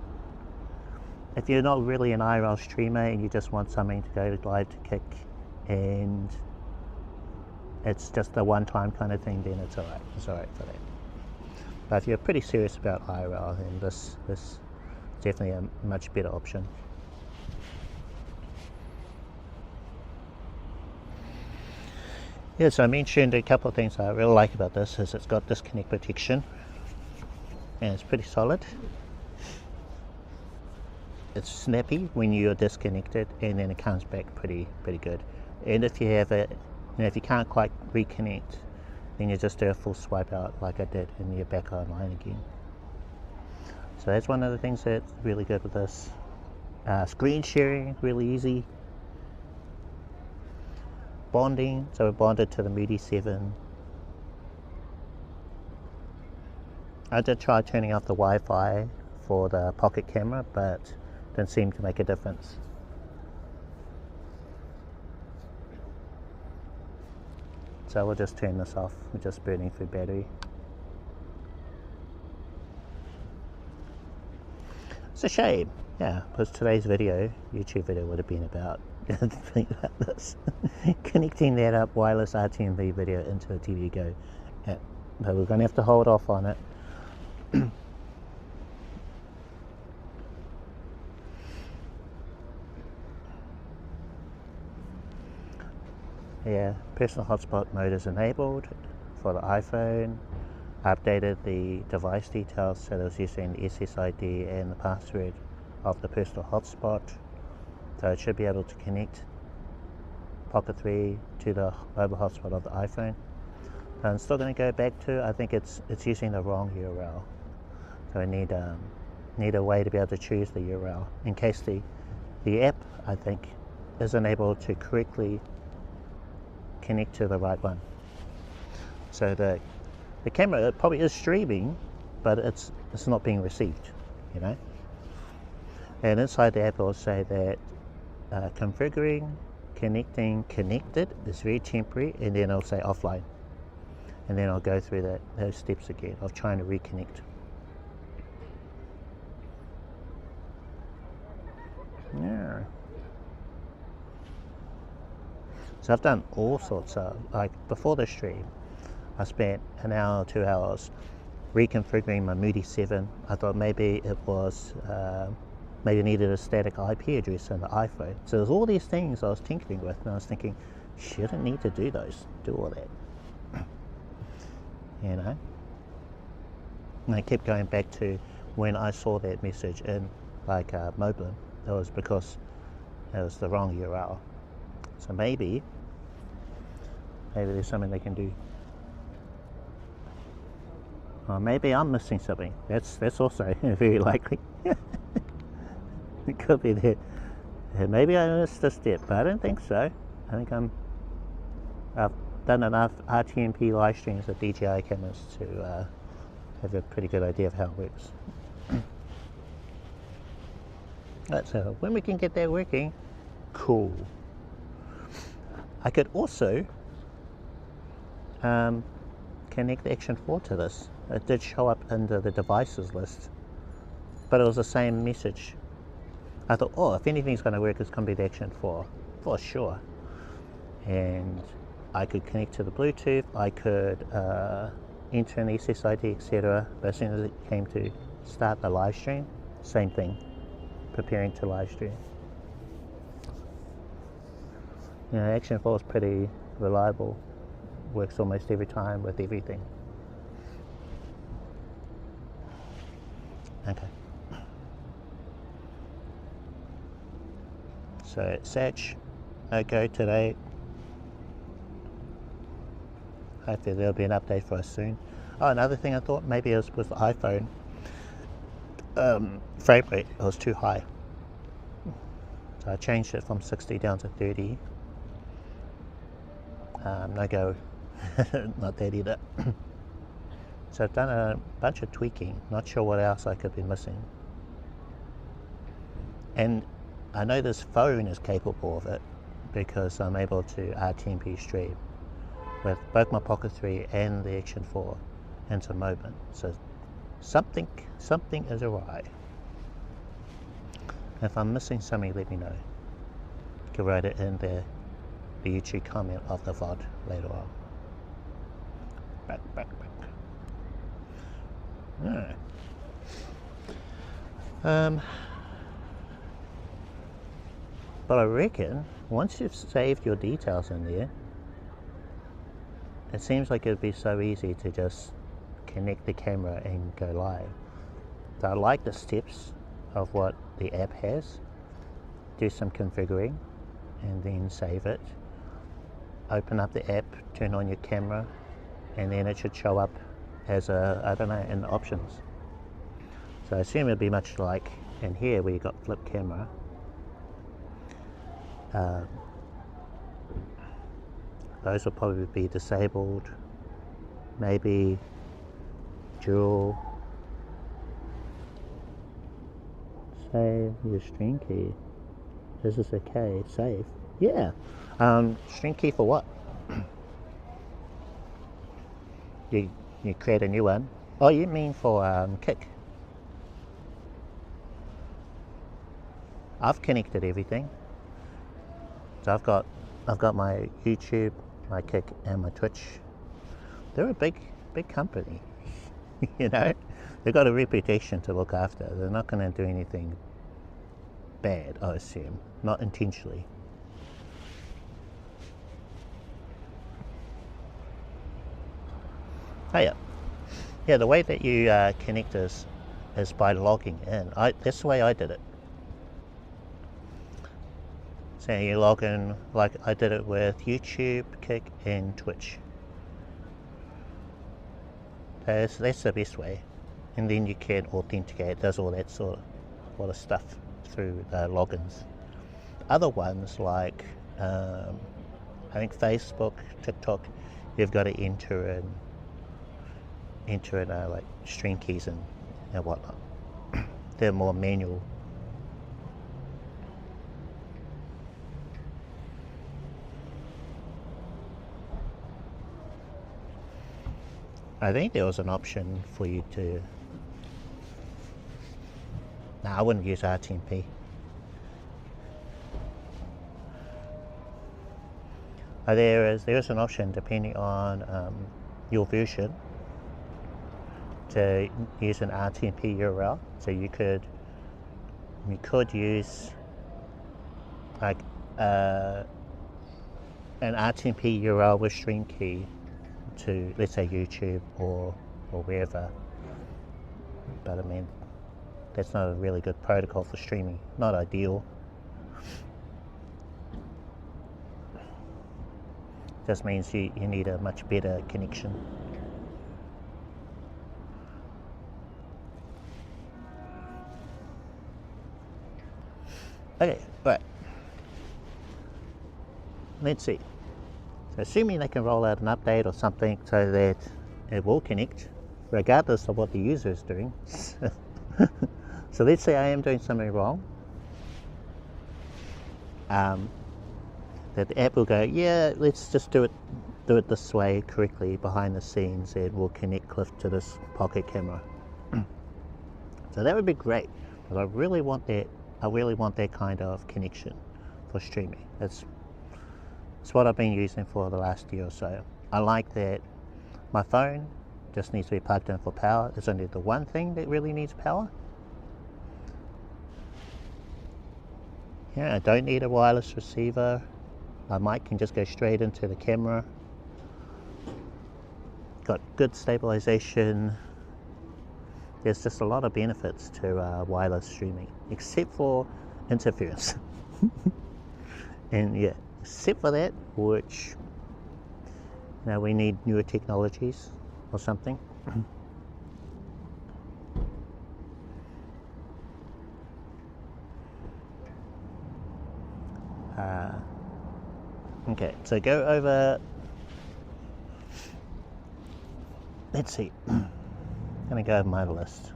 If you're not really an IRL streamer and you just want something to go live to Kik and it's just a one-time kind of thing, then it's alright. It's alright for that. But if you're pretty serious about IRL, then this is definitely a much better option. Yeah, so I mentioned a couple of things I really like about this is it's got disconnect protection and it's pretty solid. It's snappy when you're disconnected, and then it comes back pretty good. And if you have it, you know, if you can't quite reconnect, then you just do a full swipe out like I did, and you're back online again. So that's one of the things that's really good with this. Screen sharing, really easy. Bonding, so we're bonded to the Mudi 7. I did try turning off the Wi-Fi for the pocket camera, but didn't seem to make a difference. So we'll just turn this off. We're just burning through battery. It's a shame, yeah, because today's video, YouTube video, would have been about this. Connecting that up wireless RTMP video into a TVU Go app. But we're going to have to hold off on it. Yeah, personal hotspot mode is enabled for the iPhone. Updated the device details, so that was using the SSID and the password of the personal hotspot. So it should be able to connect Pocket 3 to the mobile hotspot of the iPhone. I'm still going to go back to, I think it's using the wrong URL. So I need a way to be able to choose the URL in case the app, I think, isn't able to correctly connect to the right one. So the camera probably is streaming, but it's not being received, you know. And inside the app it will say that configuring, connecting, connected is very temporary, and then I'll say offline. And then I'll go through those steps again of trying to reconnect. Yeah. So I've done all sorts of, like before the stream, I spent an hour or 2 hours reconfiguring my Mudi 7. I thought maybe it was, maybe needed a static IP address in the iPhone. So there's all these things I was tinkering with, and I was thinking, shouldn't need to do all that. You know? And I kept going back to when I saw that message in like Moblin. That was because it was the wrong URL. So maybe there's something they can do. Or maybe I'm missing something. That's also very likely. It could be that. Maybe I missed a step, but I don't think so. I think I've done enough RTMP live streams with DJI cameras to have a pretty good idea of how it works. Right, so when we can get that working, cool. I could also connect the Action 4 to this. It did show up under the devices list, but it was the same message. I thought, oh, if anything's going to work, it's going to be the Action 4 for sure. And I could connect to the Bluetooth, I could enter an SSID, etc. But as soon as it came to start the live stream, same thing, preparing to live stream. You know, Action 4 is pretty reliable, works almost every time with everything. Okay. So Satch, no go today. Hopefully there'll be an update for us soon. Oh, another thing I thought maybe it was with the iPhone. Frame rate was too high. So I changed it from 60 down to 30. No go, not that either. So I've done a bunch of tweaking, not sure what else I could be missing. And I know this phone is capable of it because I'm able to RTMP stream with both my Pocket 3 and the Action 4 into moment. So something is awry. If I'm missing something, let me know. You can write it in the YouTube comment of the VOD later on. Back. But I reckon once you've saved your details in there, it seems like it'd be so easy to just connect the camera and go live. So I like the steps of what the app has. Do some configuring and then save it. Open up the app, turn on your camera, and then it should show up as a, I don't know, in the options. So I assume it'd be much like in here where you got flip camera. Those will probably be disabled. Maybe dual. Save your string key. Is this okay? Save. Yeah. String key for what? you create a new one. Oh, you mean for Kick? I've connected everything. So I've got my YouTube, my Kick, and my Twitch. They're a big company. You know, they've got a reputation to look after. They're not going to do anything bad, I assume, not intentionally. Oh yeah, the way that you connect is by logging in. That's the way I did it. So you log in like I did it with YouTube, Kick, and Twitch. That's the best way. And then you can authenticate, does all that sort of stuff through the logins. Other ones like I think Facebook, TikTok, you've got to enter in like string keys and whatnot. They're more manual. I think there was an option for you to. No, I wouldn't use RTMP. There is an option depending on your version to use an RTMP URL. So you could use like an RTMP URL with string key to, let's say, YouTube or wherever. But I mean, that's not a really good protocol for streaming. Not ideal. Just means you need a much better connection. Okay, right. Let's see. So assuming they can roll out an update or something so that it will connect regardless of what the user is doing. So let's say I am doing something wrong, that the app will go, yeah, let's just do it this way correctly behind the scenes, and we'll connect Cliff to this pocket camera. So that would be great, because I really want that kind of connection for streaming. It's what I've been using for the last year or so. I like that my phone just needs to be plugged in for power. It's only the one thing that really needs power. Yeah, I don't need a wireless receiver. My mic can just go straight into the camera. Got good stabilization. There's just a lot of benefits to wireless streaming, except for interference. And yeah, except for that, which we need newer technologies or something. Okay, so go over. Let's see. I'm gonna go over my list.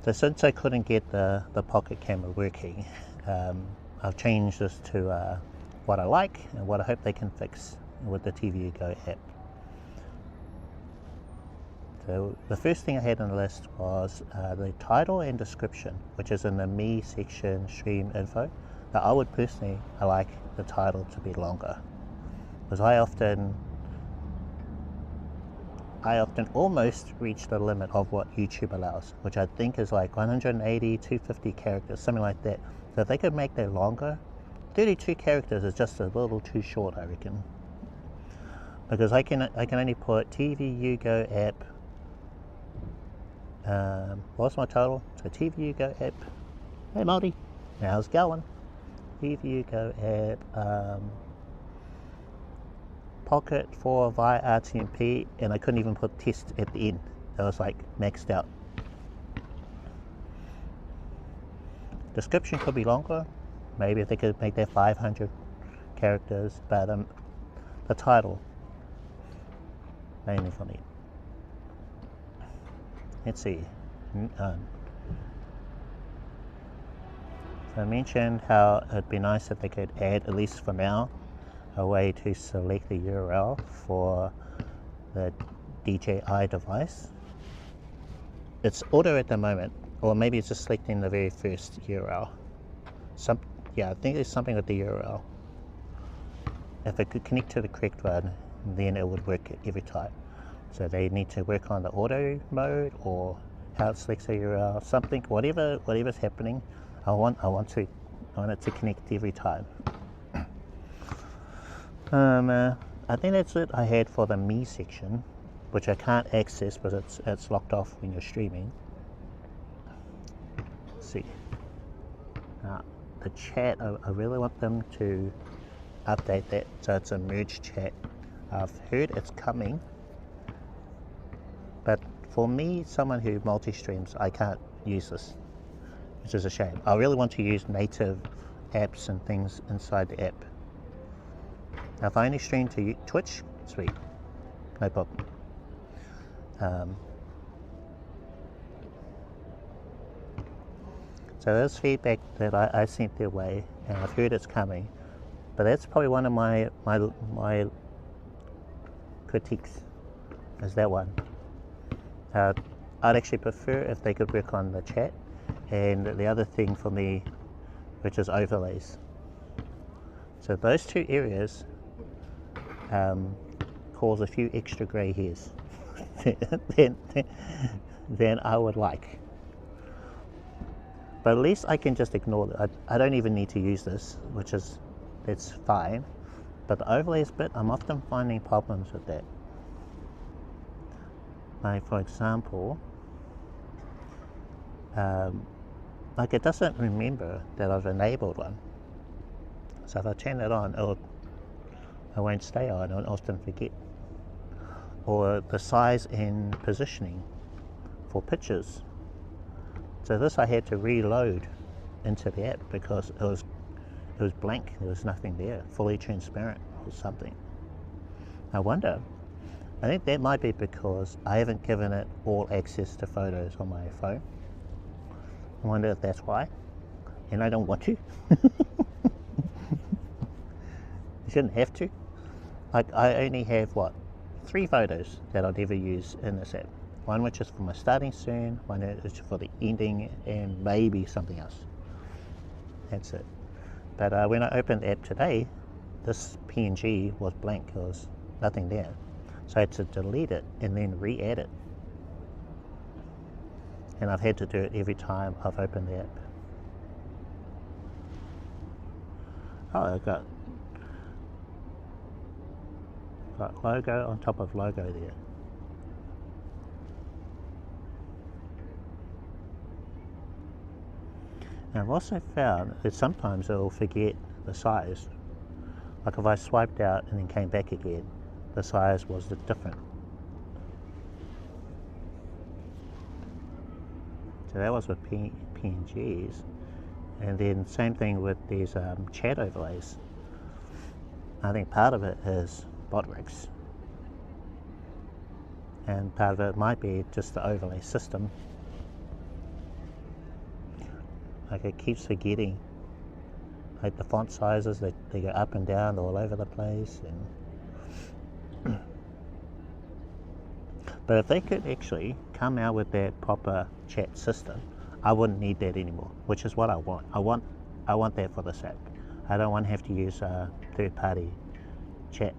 So since I couldn't get the pocket camera working, I've changed this to what I like and what I hope they can fix with the TVU Go app. So the first thing I had on the list was the title and description, which is in the me section, stream info. Now I would personally, I like the title to be longer, because I often almost reach the limit of what YouTube allows, which I think is like 180, 250 characters, something like that. So if they could make that longer, 32 characters is just a little too short, I reckon. Because I can only put TVU Go app. What's my total? So TVU Go app. Hey Mudi, how's it going? TVU Go app. Pocket 4 via RTMP, and I couldn't even put test at the end. That was like maxed out. Description could be longer. Maybe if they could make that 500 characters, but the title mainly for me. Let's see. So I mentioned how it'd be nice if they could add, at least for now, a way to select the URL for the DJI device. It's auto at the moment, or maybe it's just selecting the very first URL. Yeah, I think there's something with the URL. If it could connect to the correct one, then it would work every time. So they need to work on the auto mode, or how it selects the URL, something, whatever's happening. I want it to connect every time. I think that's it I had for the me section, which I can't access because it's locked off when you're streaming. Let's see. The chat, I really want them to update that so it's a merged chat. I've heard it's coming, but for me, someone who multi-streams, I can't use this, which is a shame. I really want to use native apps and things inside the app. Now, if I only stream to Twitch, sweet, no problem. So there's feedback that I sent their way, and I've heard it's coming, but that's probably one of my critiques, is that one. I'd actually prefer if they could work on the chat, and the other thing for me, which is overlays. So those two areas cause a few extra grey hairs than I would like. But at least I can just ignore it. I don't even need to use this, that's fine. But the overlays bit, I'm often finding problems with that. Like for example, like it doesn't remember that I've enabled one. So if I turn it on, I won't stay on, I'll often forget. Or the size and positioning for pictures. So this I had to reload into the app because it was blank. There was nothing there, fully transparent or something. I wonder, I think that might be because I haven't given it all access to photos on my phone. I wonder if that's why, and I don't want to. You shouldn't have to. Like, I only have, what, 3 photos that I'd ever use in this app. One which is for my starting soon, one is for the ending, and maybe something else. That's it. But when I opened the app today, this PNG was blank. There was nothing there. So I had to delete it and then re-add it. And I've had to do it every time I've opened the app. Oh, I've got logo on top of logo there. And I've also found that sometimes it'll forget the size. Like if I swiped out and then came back again, the size was different. So that was with PNGs. And then same thing with these chat overlays. I think part of it is bot rigs. And part of it might be just the overlay system. Like it keeps forgetting. Like the font sizes, they go up and down all over the place. And but if they could actually come out with that proper chat system, I wouldn't need that anymore, which is what I want. I want that for this app. I don't want to have to use third-party chat.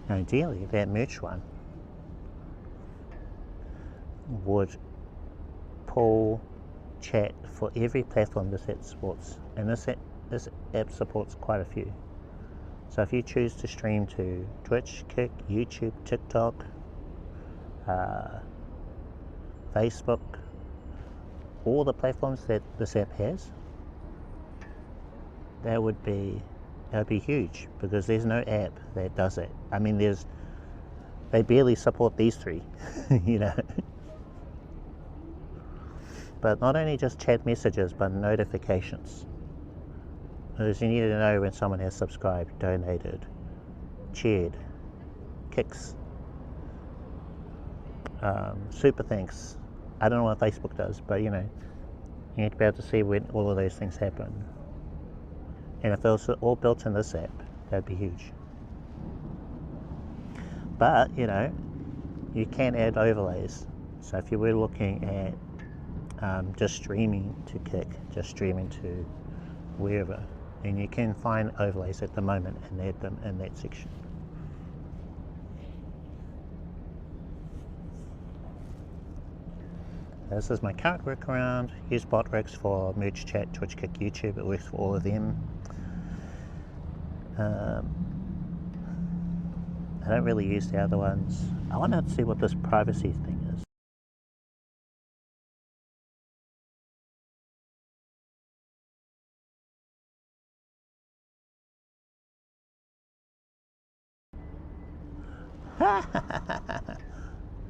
Now, ideally, that merch one would pull chat for every platform this app supports, and this app supports quite a few. So if you choose to stream to Twitch, Kick, YouTube, TikTok, Facebook, all the platforms that this app has, that would be huge, because there's no app that does it. I mean, they barely support these 3, you know. But not only just chat messages, but notifications. Because you need to know when someone has subscribed, donated, cheered, kicks, super thanks. I don't know what Facebook does, but you know, you need to be able to see when all of those things happen. And if it was all built in this app, that'd be huge. But, you know, you can add overlays. So if you were looking at just streaming to Kick, just streaming to wherever, then you can find overlays at the moment and add them in that section. This is my current workaround. Use bot rigs for merge chat, Twitch, Kick, YouTube. It works for all of them. I don't really use the other ones. I want to see what this privacy thing is.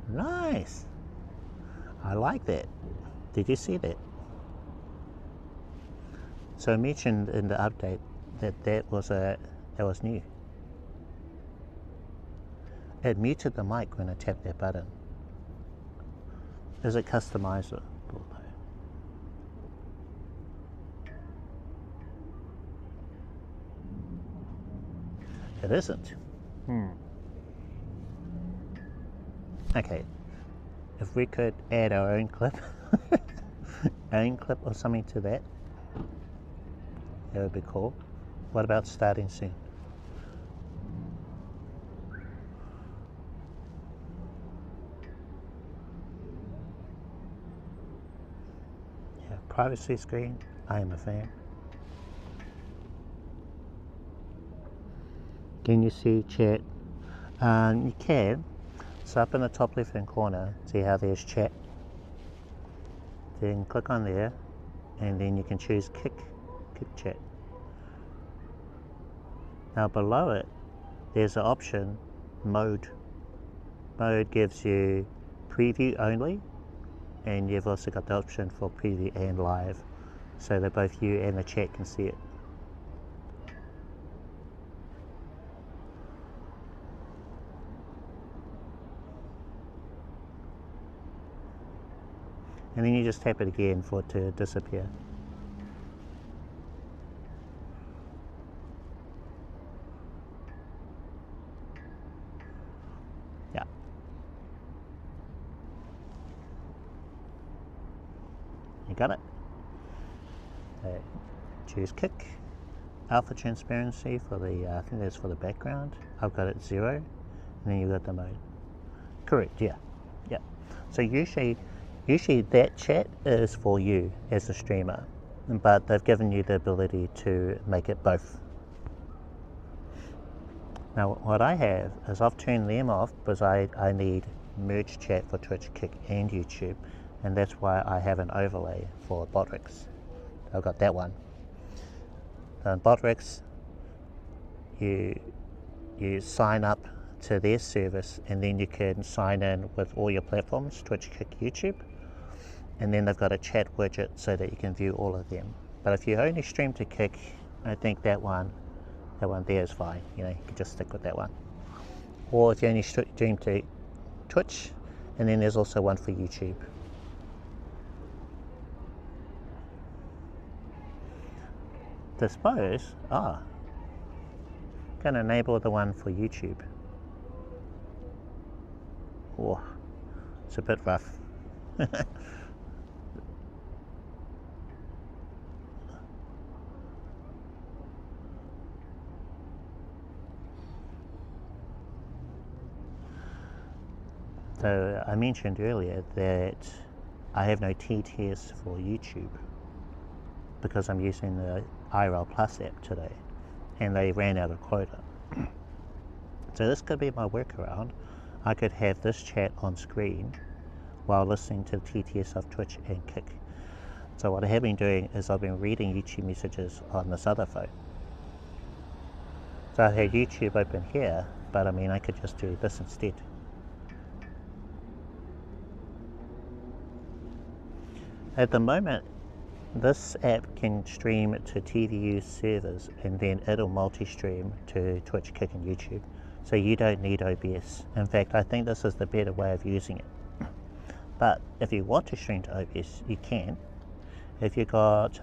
Nice. I like that. Did you see that? So I mentioned in the update that was new. It muted the mic when I tapped that button. Is it customizable though? It isn't. Okay. If we could add our own clip, or something to that, that would be cool. What about starting soon? Yeah, privacy screen, I am a fan. Can you see chat? You can. So up in the top left hand corner, see how there's chat? Then click on there, and then you can choose kick chat. Now below it, there's an option, mode. Mode gives you preview only and you've also got the option for preview and live, so that both you and the chat can see it. And then you just tap it again for it to disappear. Yeah. You got it. Choose kick. Alpha transparency for the, I think that's for the background. I've got it 0, and then you've got the mode. Correct, yeah. Yeah. So usually that chat is for you as a streamer, but they've given you the ability to make it both. Now what I have is I've turned them off because I need merge chat for Twitch, Kick and YouTube, and that's why I have an overlay for Botrix. I've got that one. On Botrix, you sign up to their service, and then you can sign in with all your platforms, Twitch, Kick, YouTube, and then they've got a chat widget so that you can view all of them. But if you only stream to Kick, I think that one there is fine. You know, you can just stick with that one. Or if you only stream to Twitch, and then there's also one for YouTube. To suppose, can enable the one for YouTube. Oh, it's a bit rough. So I mentioned earlier that I have no TTS for YouTube because I'm using the IRL Plus app today, and they ran out of quota. So this could be my workaround. I could have this chat on screen while listening to the TTS of Twitch and Kick. So what I have been doing is I've been reading YouTube messages on this other phone. So I have YouTube open here, but I mean I could just do this instead. At the moment, this app can stream to TVU servers, and then it'll multi-stream to Twitch, Kick and YouTube. So you don't need OBS. In fact, I think this is the better way of using it. But if you want to stream to OBS, you can. If you've got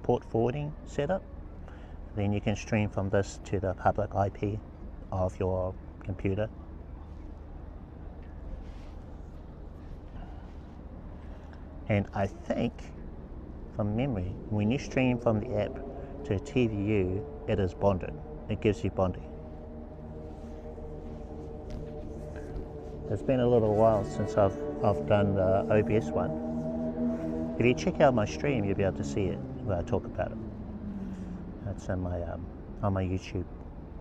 port forwarding set up, then you can stream from this to the public IP of your computer. And I think, from memory, when you stream from the app to TVU, it is bonded. It gives you bonding. It's been a little while since I've done the OBS one. If you check out my stream, you'll be able to see it when I talk about it. That's in my on my YouTube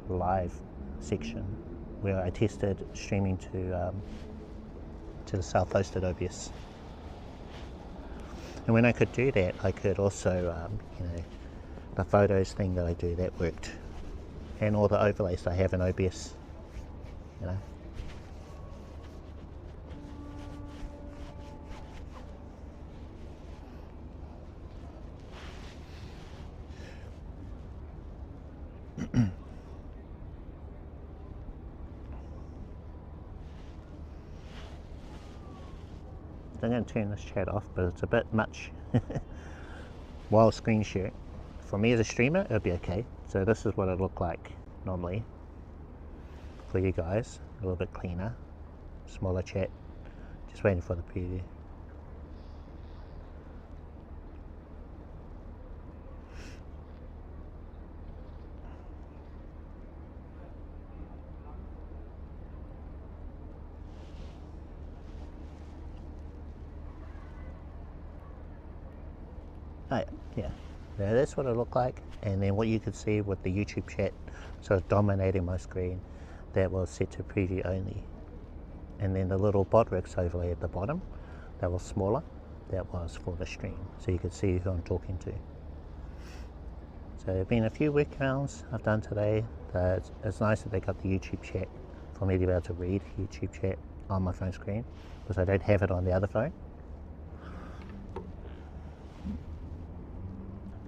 live section where I tested streaming to the self-hosted OBS. And when I could do that, I could also, you know, the photos thing that I do, that worked. And all the overlays I have in OBS, you know. I'm going to turn this chat off, but it's a bit much while screen share. For me as a streamer, it'll be okay. So this is what it looked like normally. For you guys, a little bit cleaner, smaller chat. Just waiting for the preview. Oh, yeah, now that's what it looked like, and then what you could see with the YouTube chat, so it's dominating my screen, that was set to preview only. And then the little Botrix overlay at the bottom, that was smaller, that was for the stream, so you could see who I'm talking to. So there have been a few workarounds I've done today. It's nice that they got the YouTube chat for me to be able to read YouTube chat on my phone screen, because I don't have it on the other phone.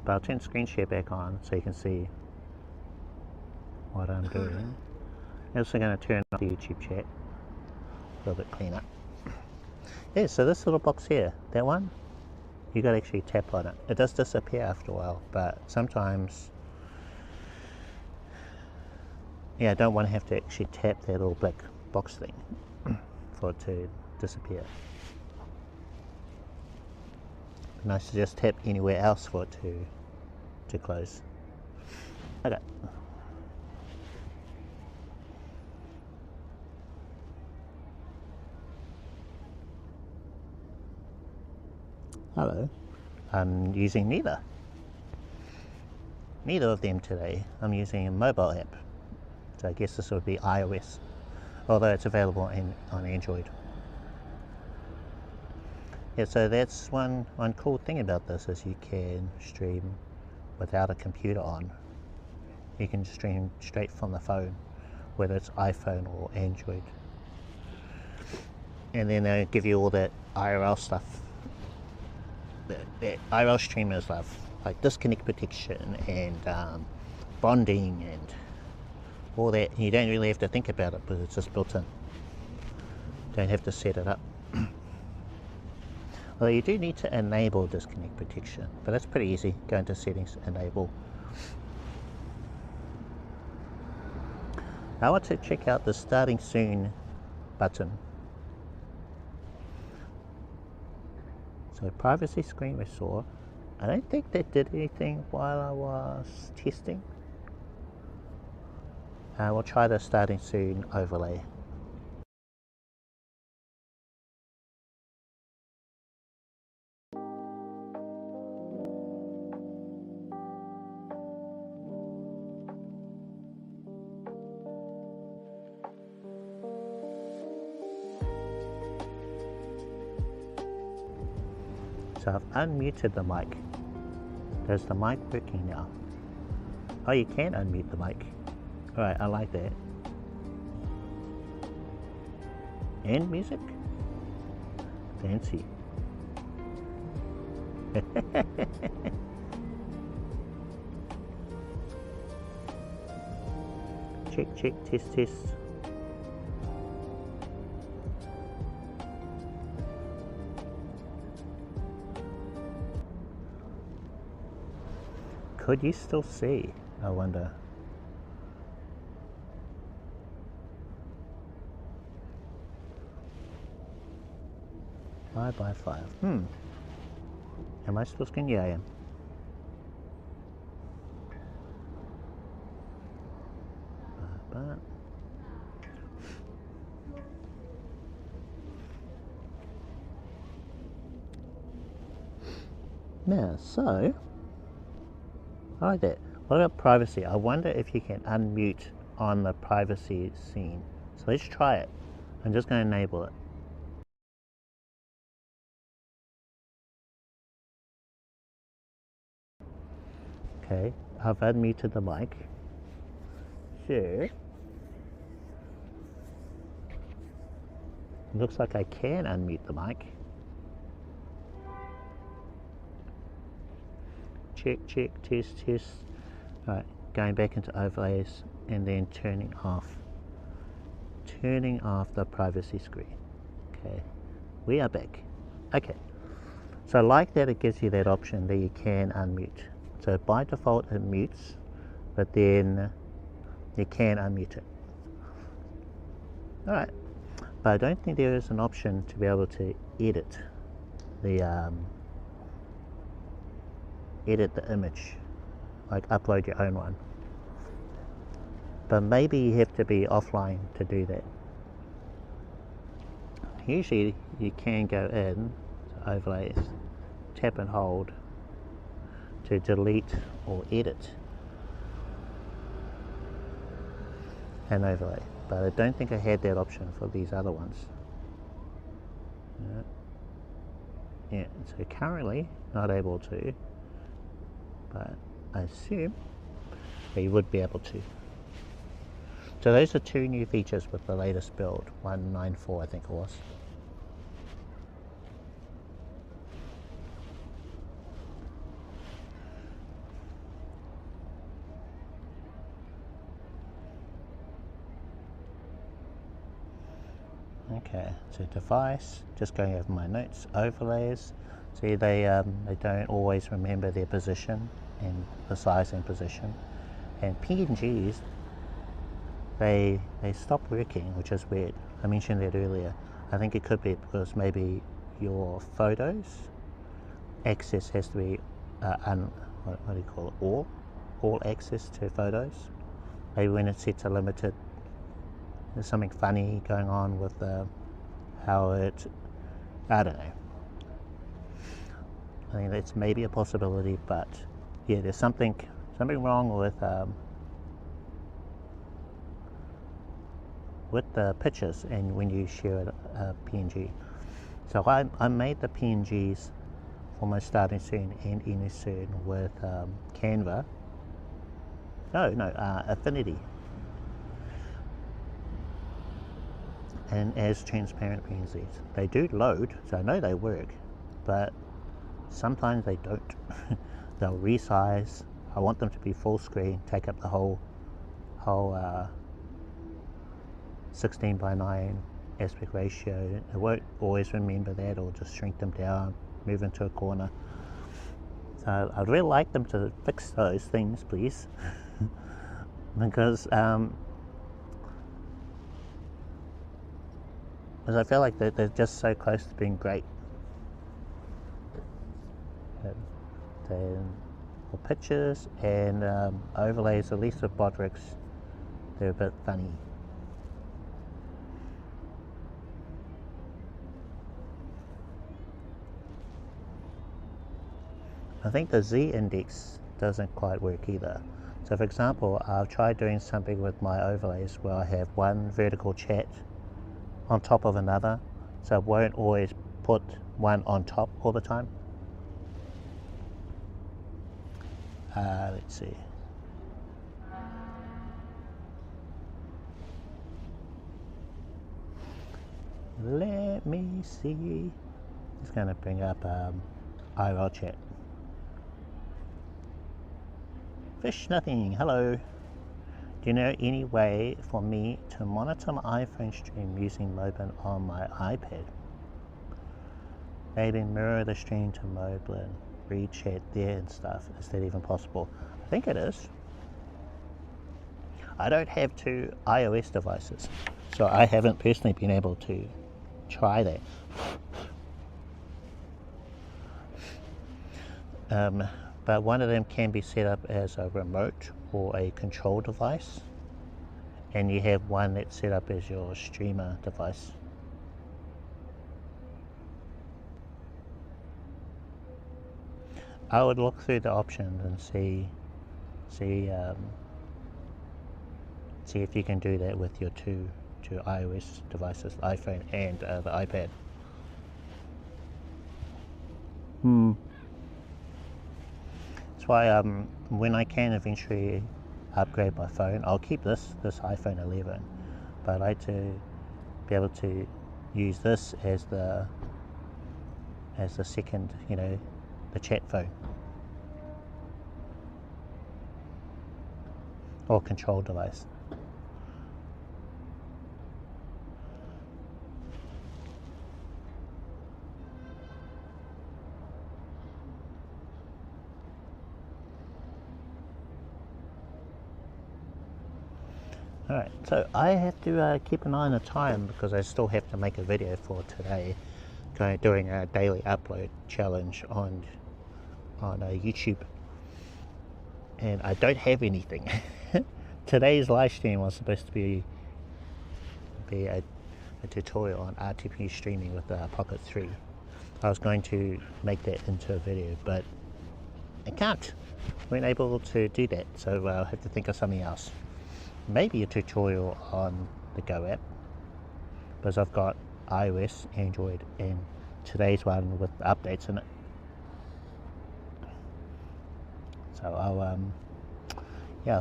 But I'll turn screen share back on so you can see what I'm doing. I'm also going to turn off the YouTube chat a little bit cleaner. Yeah, so this little box here, that one, you got to actually tap on it. It does disappear after a while, but sometimes, yeah, I don't want to have to actually tap that little black box thing for it to disappear. Nice to just tap anywhere else for it to close. Okay. Hello. I'm using neither of them today. I'm using a mobile app. So I guess this would be iOS, although it's available on Android. Yeah, so that's one cool thing about this is you can stream without a computer on. You can stream straight from the phone, whether it's iPhone or Android. And then they'll give you all that IRL stuff, that IRL streamers love, like disconnect protection and bonding and all that. You don't really have to think about it because it's just built in. Don't have to set it up. Although you do need to enable disconnect protection, but that's pretty easy. Go into settings, enable. I want to check out the starting soon button. So privacy screen we saw. I don't think that did anything while I was testing. We'll try the starting soon overlay. So I've unmuted the mic. Is the mic working now? Oh, you can unmute the mic. Alright, I like that. And music? Fancy. Check, test. Could you still see? I wonder. Five by 5. Am I still screen? Yeah, I am. But now, so I like that. What about privacy? I wonder if you can unmute on the privacy scene. So let's try it. I'm just going to enable it. Okay, I've unmuted the mic. Sure. Looks like I can unmute the mic. Check, test. Alright, going back into overlays and then turning off the privacy screen. Okay, we are back. Okay, so like that, it gives you that option that you can unmute. So by default it mutes, but then you can unmute it. Alright, but I don't think there is an option to be able to edit the image, like upload your own one. But maybe you have to be offline to do that. Usually you can go in to overlays, tap and hold to delete or edit an overlay, but I don't think I had that option for these other ones. Yeah, so currently not able to, but I assume we would be able to. So those are two new features with the latest build, 1.9.4 I think it was. Okay, so device, just going over my notes, overlays. See, they don't always remember their position and the size and position. And PNGs, they stop working, which is weird. I mentioned that earlier. I think it could be because maybe your photos access has to be what do you call it? All access to photos. Maybe when it's set to limited, there's something funny going on with how it. I don't know. I think that's maybe a possibility, but yeah, there's something wrong with the pictures and when you share a PNG. So I made the PNGs for my starting soon and ending soon with Canva. Affinity. And as transparent PNGs. They do load, so I know they work, but sometimes they don't. They'll resize. I want them to be full screen, take up the whole 16:9 aspect ratio. It won't always remember that, or just shrink them down, move into a corner. So I'd really like them to fix those things, please. Because I feel like they're just so close to being great. For pictures and overlays, at least with Bodricks, they're a bit funny. I think the Z index doesn't quite work either. So for example, I've tried doing something with my overlays where I have one vertical chat on top of another, so it won't always put one on top all the time. Let's see. Let me see. Just going to bring up IRL chat. Fish nothing, hello. Do you know any way for me to monitor my iPhone stream using Moblin on my iPad? Maybe mirror the stream to Moblin, read chat there and stuff. Is that even possible? I think it is. I don't have two iOS devices, so I haven't personally been able to try that. But one of them can be set up as a remote or a control device, and you have one that's set up as your streamer device. I would look through the options and see if you can do that with your two iOS devices, the iPhone and the iPad. That's why when I can eventually upgrade my phone, I'll keep this iPhone 11, but I like to be able to use this as the second, the chat phone or control device. Alright, so I have to keep an eye on the time because I still have to make a video for today, doing a daily upload challenge on YouTube, and I don't have anything. Today's live stream was supposed to be a tutorial on RTMP streaming with the Pocket 3. I was going to make that into a video, but I can't. Weren't able to do that, so I'll have to think of something else. Maybe a tutorial on the Go app, because I've got iOS, Android, and today's one with updates in it. So I'll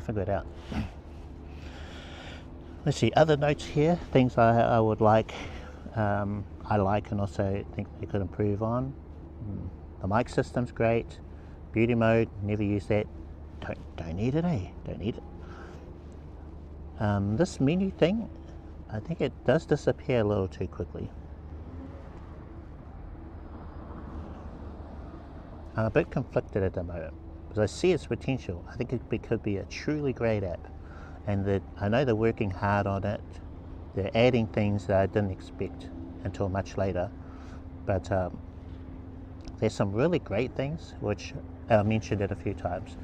figure it out. Let's see, other notes here, things I would like, I like and also think they could improve on. The mic system's great. Beauty mode, never use that. Don't need it, Don't need it. This menu thing, I think it does disappear a little too quickly. I'm a bit conflicted at the moment because I see its potential. I think it could be a truly great app, and that I know they're working hard on it. They're adding things that I didn't expect until much later, but there's some really great things which I mentioned it a few times.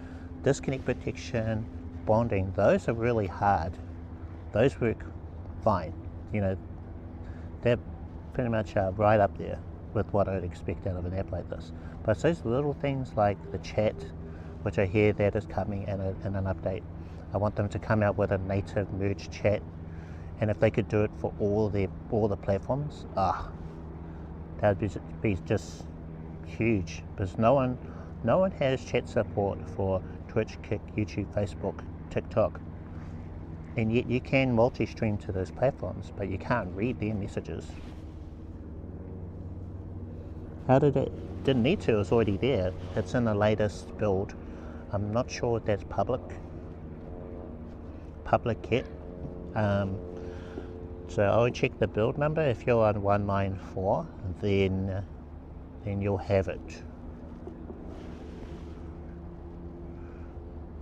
Disconnect protection, bonding, those are really hard. Those work fine. You know, they're pretty much right up there with what I'd expect out of an app like this. But it's those little things like the chat, which I hear that is coming in an update. I want them to come out with a native merge chat, and if they could do it for all the platforms, that would be just huge. Because no one has chat support for Twitch, Kick, YouTube, Facebook, TikTok, and yet you can multi-stream to those platforms, but you can't read their messages. How did it? Didn't need to. It was already there. It's in the latest build. I'm not sure if that's public yet. So I'll check the build number. If you're on 194, then you'll have it.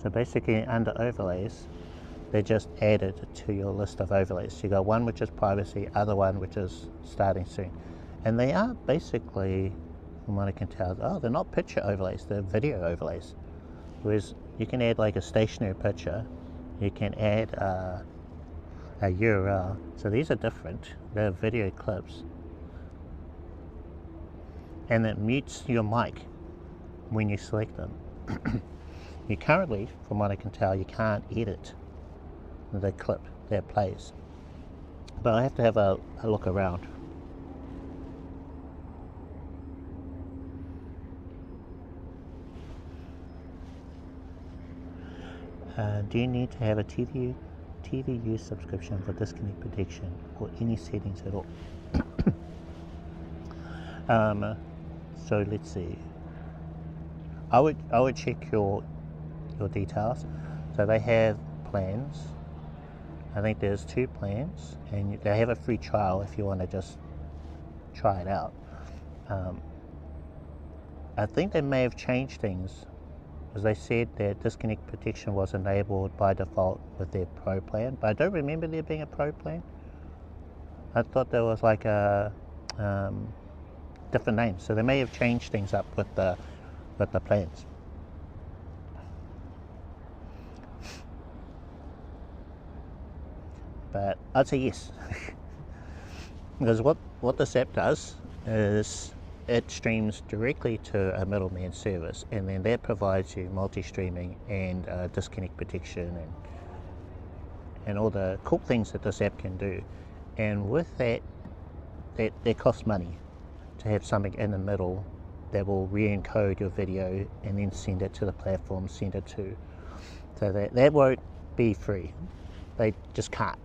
So basically, under overlays, they just added to your list of overlays. So you got one which is privacy, other one which is starting soon. And they are basically, from what I can tell, they're not picture overlays, they're video overlays. Whereas you can add like a stationary picture, you can add a URL. So these are different, they're video clips. And it mutes your mic when you select them. You currently, from what I can tell, you can't edit the clip that plays. But I have to have a look around. Do you need to have a TVU subscription for disconnect protection or any settings at all? So let's see. I would check your details. So they have plans. I think there's 2 plans, and they have a free trial if you want to just try it out. I think they may have changed things, because they said that disconnect protection was enabled by default with their Pro plan, but I don't remember there being a Pro plan. I thought there was like a different name, so they may have changed things up with the plans. But I'd say yes. Because what this app does is it streams directly to a middleman service, and then that provides you multi-streaming and disconnect protection and all the cool things that this app can do. And with that costs money to have something in the middle that will re-encode your video and then send it to the platform, send it to. So that won't be free. They just can't.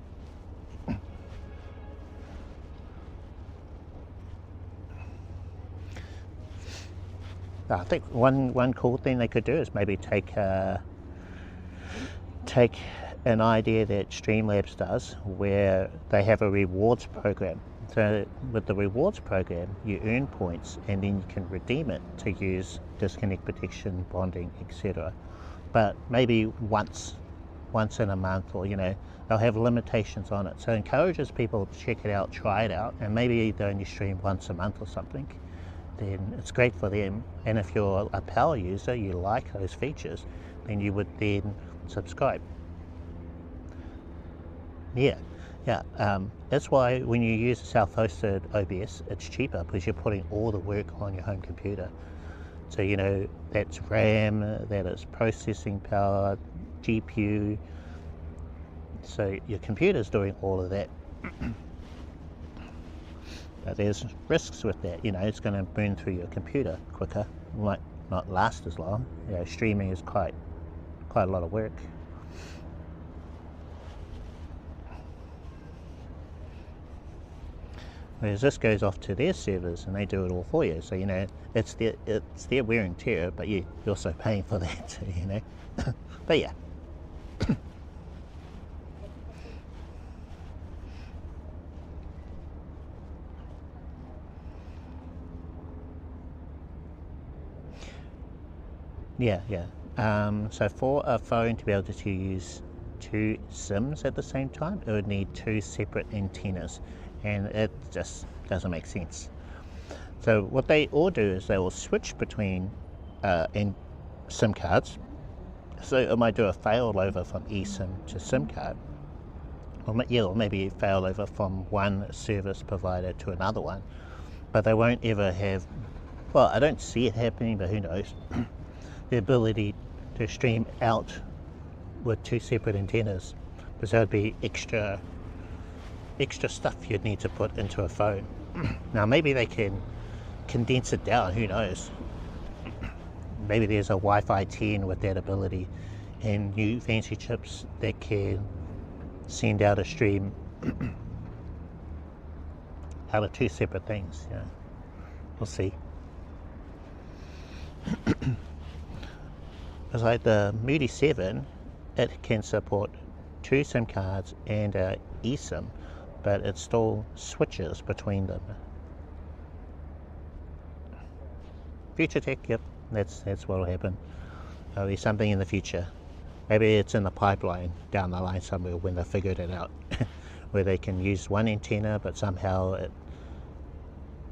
I think one cool thing they could do is maybe take an idea that Streamlabs does, where they have a rewards program. So with the rewards program, you earn points, and then you can redeem it to use disconnect protection, bonding, etc. But maybe once in a month, or they'll have limitations on it. So it encourages people to check it out, try it out, and maybe they only stream once a month or something. Then it's great for them. And if you're a power user, you like those features, then you would then subscribe. Yeah. That's why when you use a self-hosted OBS, it's cheaper, because you're putting all the work on your home computer. So that's RAM, that is processing power, GPU. So your computer's doing all of that. But there's risks with that. It's going to burn through your computer quicker. It might not last as long. Streaming is quite a lot of work. Whereas this goes off to their servers and they do it all for you. So it's their wear and tear, but you're also paying for that. But yeah. Yeah. So for a phone to be able to use two SIMs at the same time, it would need two separate antennas, and it just doesn't make sense. So what they all do is they will switch between SIM cards. So it might do a failover from eSIM to SIM card, or maybe failover from one service provider to another one, but they won't ever have, well, I don't see it happening, but who knows, the ability to stream out with two separate antennas, because that would be extra stuff you'd need to put into a phone. Now maybe they can condense it down, who knows. Maybe there's a Wi-Fi 10 with that ability, and new fancy chips that can send out a stream out of two separate things. Yeah, we'll see. Because like the Mudi 7, it can support two SIM cards and a eSIM, but it still switches between them. Future tech, yep, that's what will happen. There'll be something in the future. Maybe it's in the pipeline down the line somewhere when they figured it out, where they can use one antenna, but somehow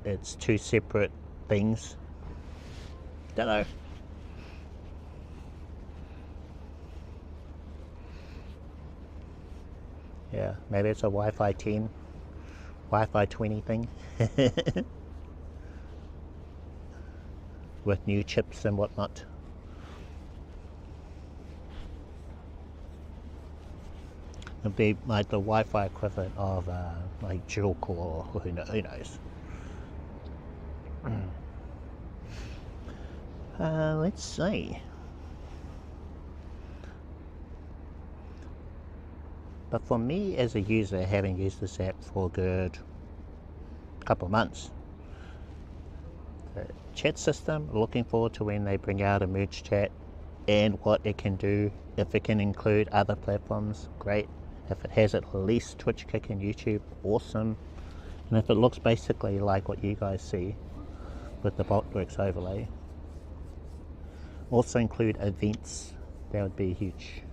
it's two separate things. Don't know. Yeah, maybe it's a Wi-Fi 10, Wi-Fi 20 thing. With new chips and whatnot. It'd be like the Wi-Fi equivalent of like dual core, or who knows. Let's see. But for me as a user, having used this app for a good couple of months, the chat system, looking forward to when they bring out a merge chat and what it can do. If it can include other platforms, great. If it has at least Twitch, Kick and YouTube, awesome. And if it looks basically like what you guys see with the Boltworks overlay, also include events, that would be huge.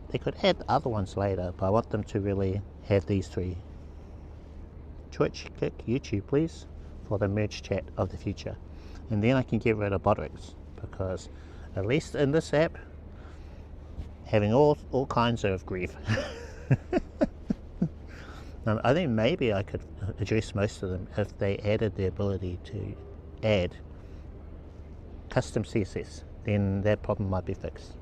They could add other ones later, but I want them to really have these three. Twitch, Kick, YouTube, please, for the merge chat of the future. And then I can get rid of Boltworks, because at least in this app, having all kinds of grief. I think maybe I could address most of them if they added the ability to add custom CSS, then that problem might be fixed.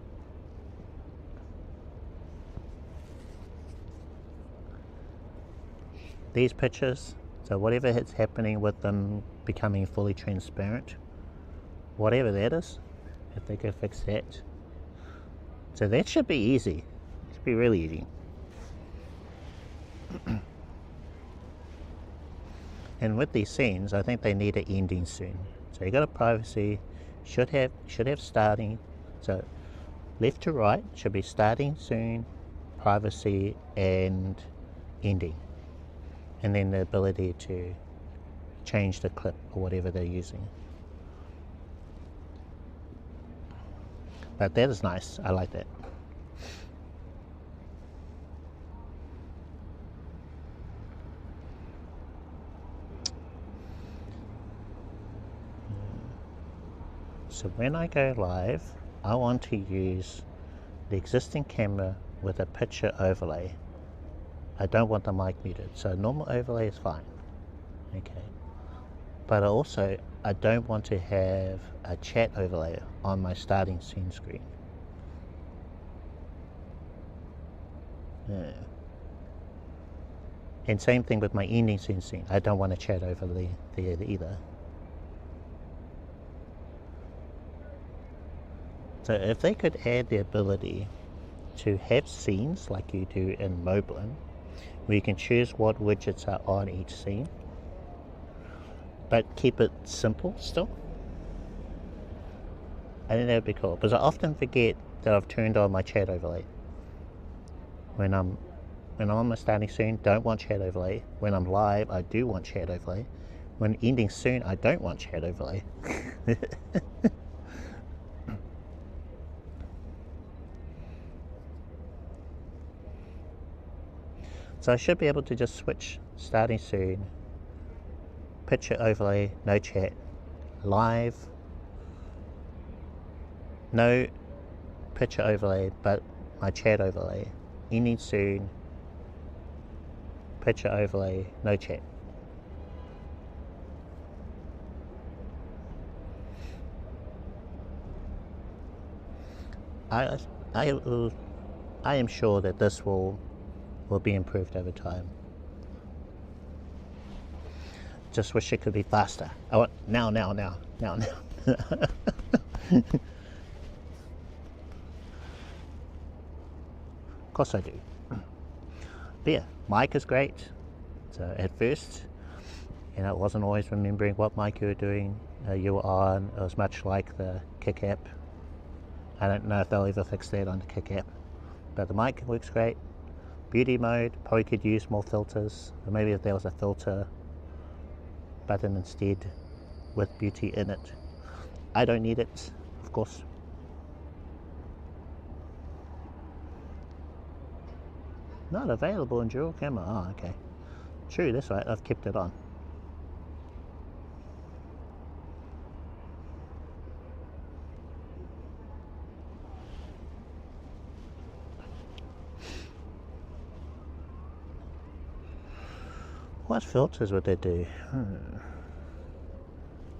These pictures, so whatever is happening with them becoming fully transparent, whatever that is, if they could fix that. So that should be easy. It should be really easy. And with these scenes, I think they need an ending soon. So you got a privacy, should have starting. So left to right should be starting soon, privacy, and ending. And then the ability to change the clip or whatever they're using. But that is nice. I like that. So when I go live, I want to use the existing camera with a picture overlay. I don't want the mic muted, so normal overlay is fine. Okay. But also, I don't want to have a chat overlay on my starting scene screen. Yeah. And same thing with my ending scene. I don't want a chat overlay there either. So if they could add the ability to have scenes like you do in Moblin, where you can choose what widgets are on each scene, but keep it simple still, I think that would be cool, because I often forget that I've turned on my chat overlay. When I'm on my starting soon, don't want chat overlay. When I'm live, I do want chat overlay. When ending soon, I don't want chat overlay. So I should be able to just switch starting soon, picture overlay, no chat, live, no picture overlay, but my chat overlay, ending soon, picture overlay, no chat. I am sure that this will be improved over time. Just wish it could be faster. I want now. Of course I do. But yeah, mic is great. So at first, you know, it wasn't always remembering what mic you were doing. You were on. It was much like the Kick app. I don't know if they'll ever fix that on the Kick app, but the mic works great. Beauty mode, probably could use more filters, or maybe if there was a filter button instead with beauty in it. I don't need it, of course. Not available in dual camera. Oh, okay. True, that's right, I've kept it on. What filters would they do?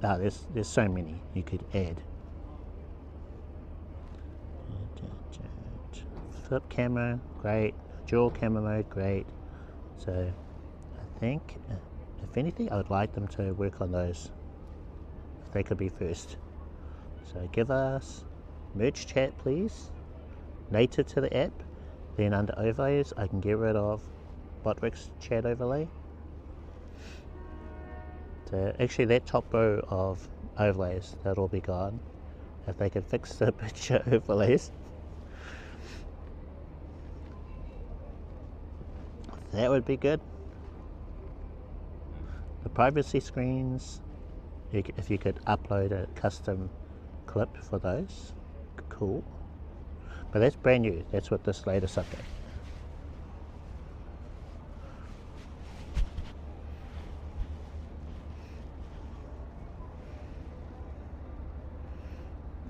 There's so many you could add. Flip camera, great. Dual camera mode, great. So I think, if anything, I would like them to work on those. If they could be first. So give us merge chat, please. Native to the app. Then under overlays, I can get rid of Botwix chat overlay. So actually that top row of overlays, that'll be gone. If they could fix the picture overlays, that would be good. The privacy screens, if you could upload a custom clip for those, cool. But that's brand new, that's with this latest update.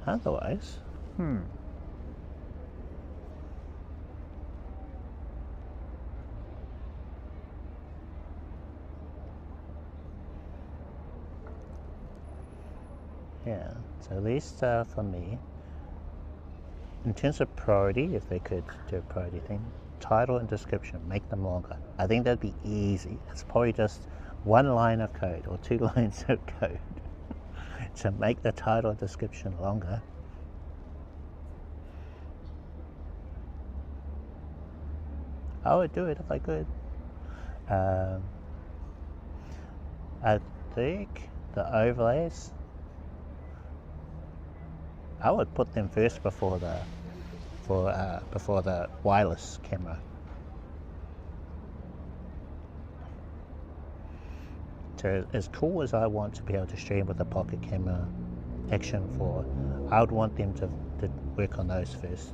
Otherwise, yeah, so at least for me, in terms of priority, if they could do a priority thing, title and description, make them longer. I think that'd be easy. It's probably just one line of code or 2 lines of code to make the title and description longer. I would do it if I could. I think the overlays, I would put them first before the wireless camera. So as cool as I want to be able to stream with the pocket camera Action 4, I would want them to work on those first.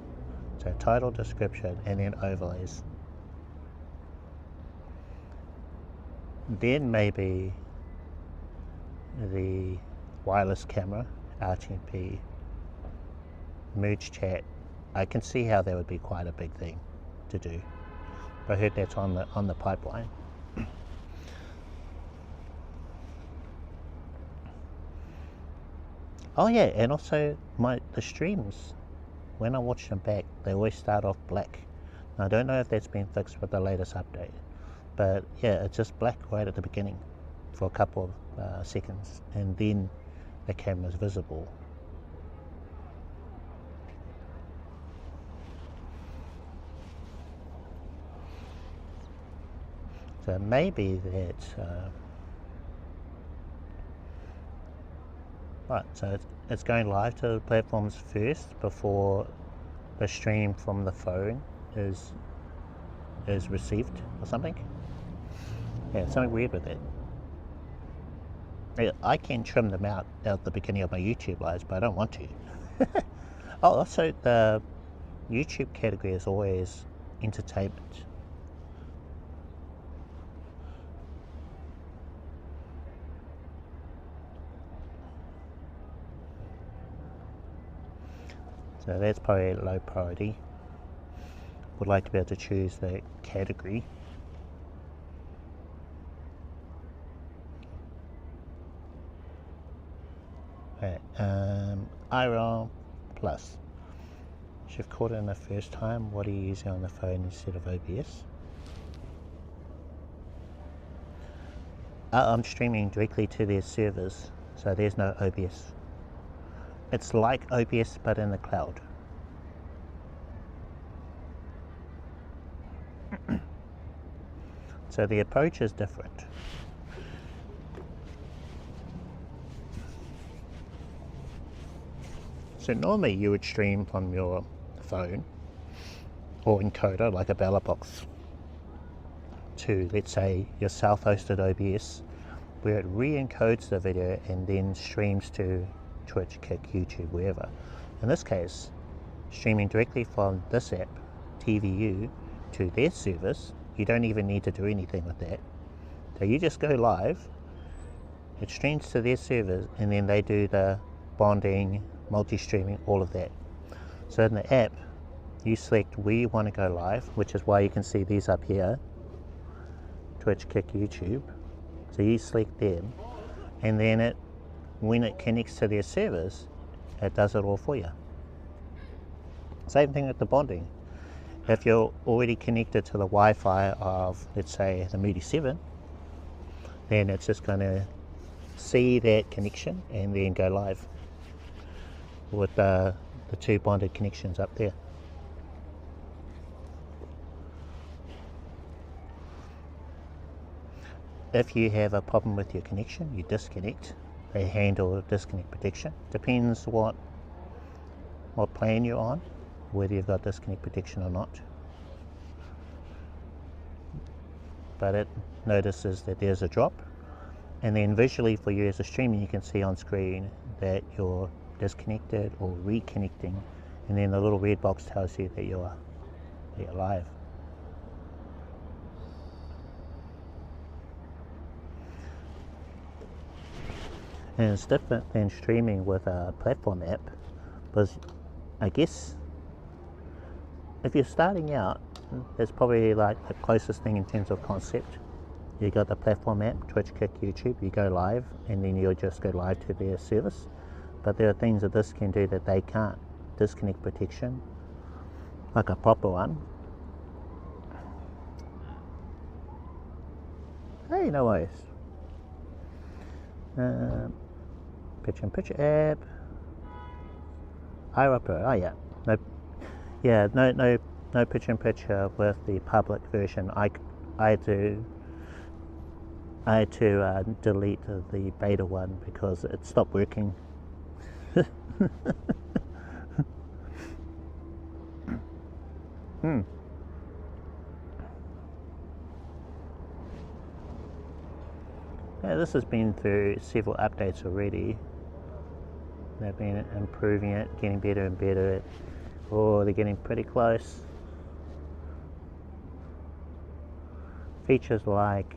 So title, description, and then overlays. Then maybe the wireless camera, RTMP, merge chat. I can see how that would be quite a big thing to do. But I heard that's on the pipeline. Oh yeah, and also the streams, when I watch them back, they always start off black. Now, I don't know if that's been fixed with the latest update, but yeah, it's just black right at the beginning for a couple of seconds, and then the camera's visible. So maybe that. Right, so it's going live to the platforms first before the stream from the phone is received or something. Yeah, something weird with it. Yeah, I can trim them out at the beginning of my YouTube lives, but I don't want to. Oh, also the YouTube category is always entertainment. So that's probably low priority. Would like to be able to choose the category. Right, IRL Plus. You've caught it in the first time. What are you using on the phone instead of OBS? I'm streaming directly to their servers, so there's no OBS. It's like OBS but in the cloud. So the approach is different. So normally you would stream from your phone or encoder like a ballot box to, let's say, your self-hosted OBS, where it re-encodes the video and then streams to Twitch, Kick, YouTube, wherever. In this case, streaming directly from this app, TVU, to their service, you don't even need to do anything with that. So you just go live, it streams to their servers, and then they do the bonding, multi-streaming, all of that. So in the app, you select where you want to go live, which is why you can see these up here, Twitch, Kick, YouTube. So you select them, and then when it connects to their servers, it does it all for you. Same thing with the bonding. If you're already connected to the Wi-Fi of, let's say, the Mudi 7, then it's just going to see that connection and then go live with the two bonded connections up there. If you have a problem with your connection, you disconnect. They handle disconnect protection. Depends what plan you're on, whether you've got disconnect protection or not. But it notices that there's a drop, and then visually for you as a streamer, you can see on screen that you're disconnected or reconnecting, and then the little red box tells you that you're live. And it's different than streaming with a platform app, because I guess if you're starting out, it's probably like the closest thing in terms of concept. You got the platform app, Twitch, Kick, YouTube, you go live, and then you'll just go live to their service. But there are things that this can do that they can't. Disconnect protection, like a proper one. Hey, no worries. Picture-in-picture app. IRL Plus. Oh yeah, no picture-in-picture with the public version. I had to delete the beta one because it stopped working. Yeah, this has been through several updates already. They've been improving it, getting better and better. Oh, they're getting pretty close. Features like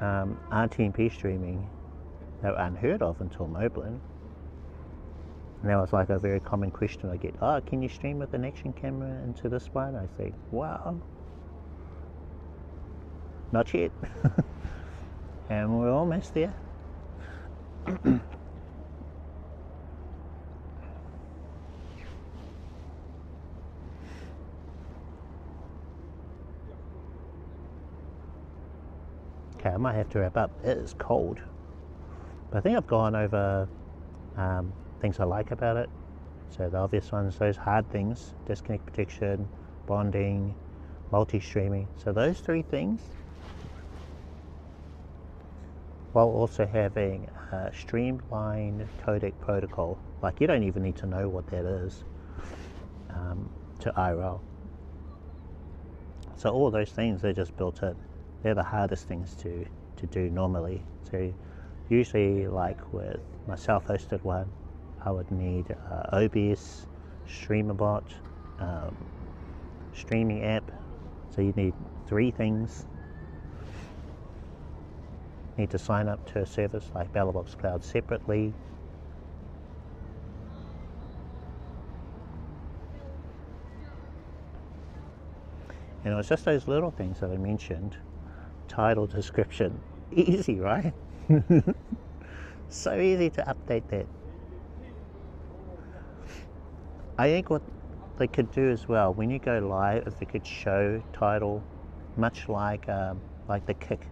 RTMP streaming, they were unheard of until Moblin. And that was like a very common question I get. Oh, can you stream with an action camera into this one? I say, wow. Not yet. And we're almost there. Okay, I might have to wrap up. It is cold. But I think I've gone over things I like about it. So the obvious ones, those hard things, disconnect protection, bonding, multi-streaming. So those three things, while also having a streamlined codec protocol, like you don't even need to know what that is, to IRL. So all those things, they're just built in. They're the hardest things to do normally. So usually, like with my self-hosted one, I would need OBS, StreamerBot, streaming app. So you need three things. Need to sign up to a service like BallotBox Cloud separately. And it was just those little things that I mentioned. Title, description. Easy, right? So easy to update that. I think what they could do as well, when you go live, if they could show title, much like the Kick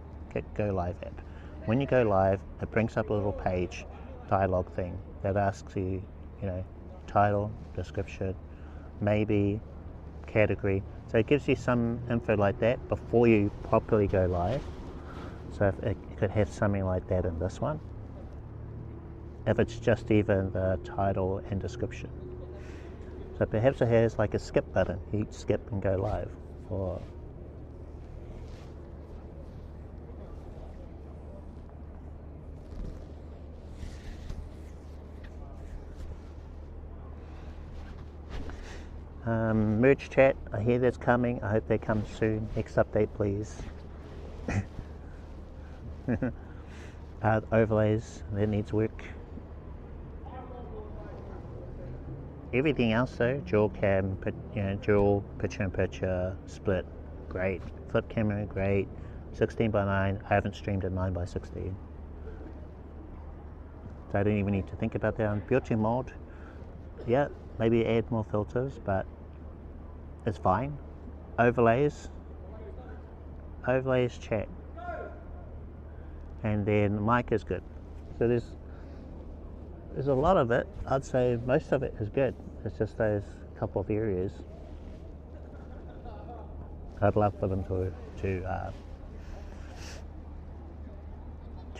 Go Live app. When you go live, it brings up a little page, dialogue thing, that asks you, title, description, maybe category. So it gives you some info like that before you properly go live. So if it could have something like that in this one, if it's just even the title and description. So perhaps it has like a skip button. You skip and go live. Or merge chat, I hear that's coming. I hope that comes soon. Next update, please. Overlays, that needs work. Everything else though, dual cam, dual picture-in-picture, split, great. Flip camera, great. 16:9, I haven't streamed at 9:16. So I don't even need to think about that. On built-in mode, yeah, maybe add more filters, but it's fine. Overlays chat. And then mic is good. So there's a lot of it. I'd say most of it is good. It's just those couple of areas I'd love for them to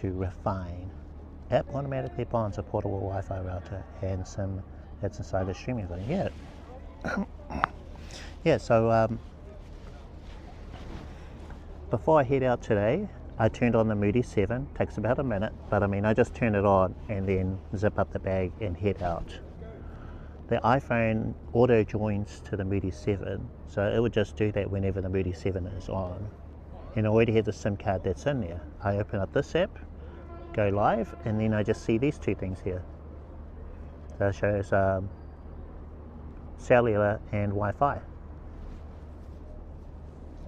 refine. App automatically bonds a portable Wi-Fi router and SIM that's inside the streaming zone. Yeah. Yeah, so before I head out today, I turned on the Mudi 7, takes about a minute, but I just turn it on and then zip up the bag and head out. The iPhone auto joins to the Mudi 7, so it would just do that whenever the Mudi 7 is on. And I already have the SIM card that's in there. I open up this app, go live, and then I just see these two things here. So it shows cellular and Wi-Fi.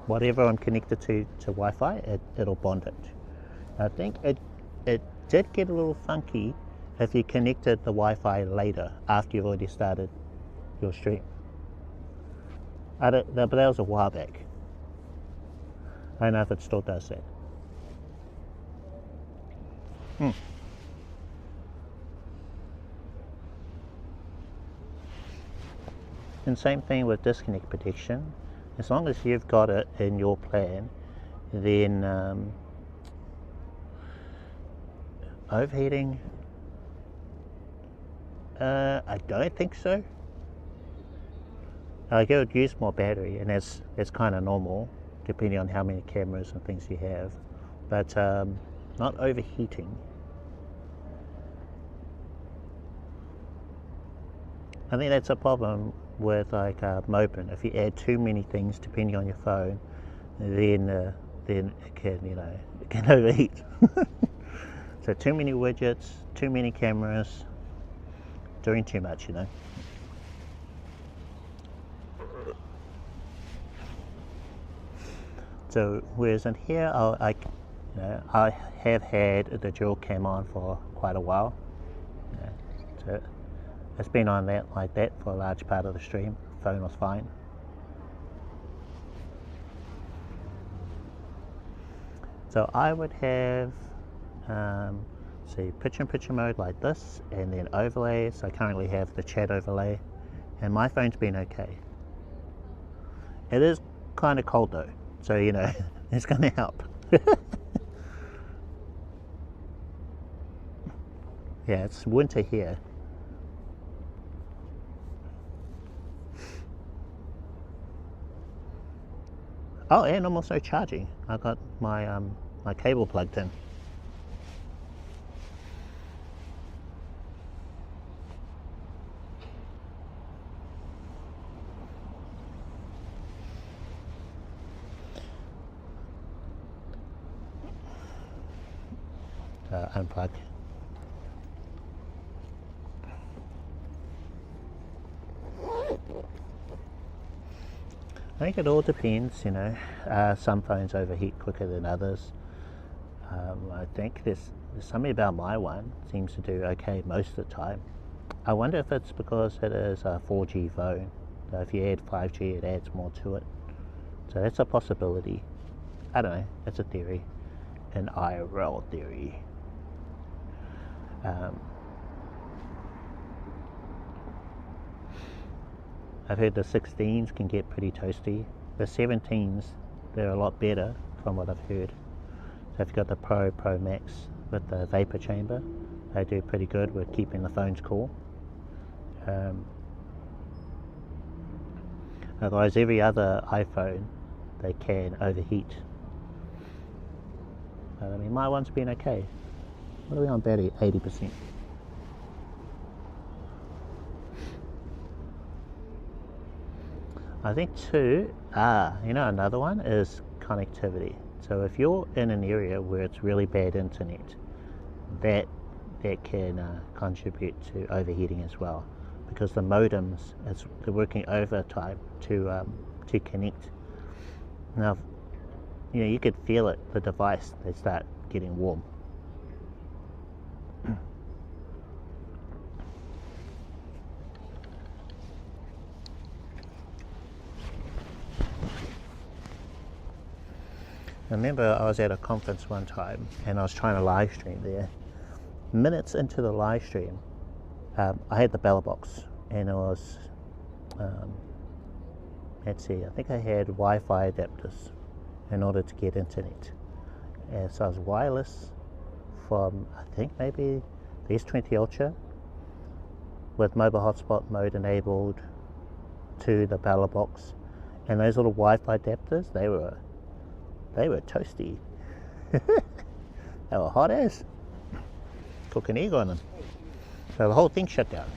Whatever I'm connected to Wi-Fi, it'll bond it. I think it did get a little funky if you connected the Wi-Fi later, after you've already started your stream. But that was a while back. I don't know if it still does that. And same thing with disconnect protection. As long as you've got it in your plan, then overheating, I don't think so. It would use more battery, and that's kind of normal, depending on how many cameras and things you have, but not overheating. I think that's a problem with Mopen. If you add too many things depending on your phone, then it can overheat. So too many widgets, too many cameras, doing too much, So whereas in here, I have had the dual cam on for quite a while. So it's been on like that for a large part of the stream. Phone was fine. So I would have, picture-in-picture mode like this, and then overlays. I currently have the chat overlay, and my phone's been okay. It is kind of cold though, so it's going to help. Yeah, it's winter here. Oh, and I'm also charging. I got my my cable plugged in. Unplug. I think it all depends, you know. Some phones overheat quicker than others. I think there's something about my one seems to do okay most of the time. I wonder if it's because it is a 4G phone. So if you add 5G, it adds more to it. So that's a possibility. I don't know, it's a theory, an IRL theory. I've heard the 16s can get pretty toasty. The 17s, they're a lot better from what I've heard. So if you've got the Pro Max with the vapor chamber, they do pretty good with keeping the phones cool. Otherwise, every other iPhone, they can overheat. But, I mean, my one's been okay. What are we on battery? 80%. I think too, you know, another one is connectivity. So if you're in an area where it's really bad internet, that can contribute to overheating as well, because the modems, they're working overtime to connect. Now, you know, you could feel it, the device, they start getting warm. I remember I was at a conference one time and I was trying to live stream there. Minutes into the live stream, I had the bell box and it was, let's see, I think I had Wi-Fi adapters in order to get internet. And so I was wireless from, I think maybe the S23 Ultra with mobile hotspot mode enabled to the bell box. And those little Wi-Fi adapters, they were toasty. They were hot as. Cooking egg on them. So the whole thing shut down.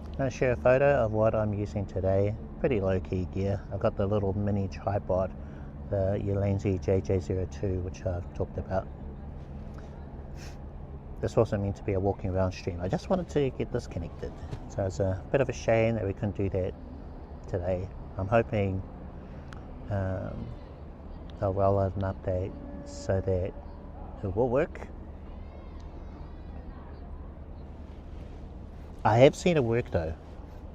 I'm going to share a photo of what I'm using today. Pretty low-key gear. I've got the little mini tripod, the Ulanzi JJ02, which I've talked about. This wasn't meant to be a walking around stream. I just wanted to get this connected. So it's a bit of a shame that we couldn't do that today. I'm hoping they'll roll out an update so that it will work. I have seen it work though.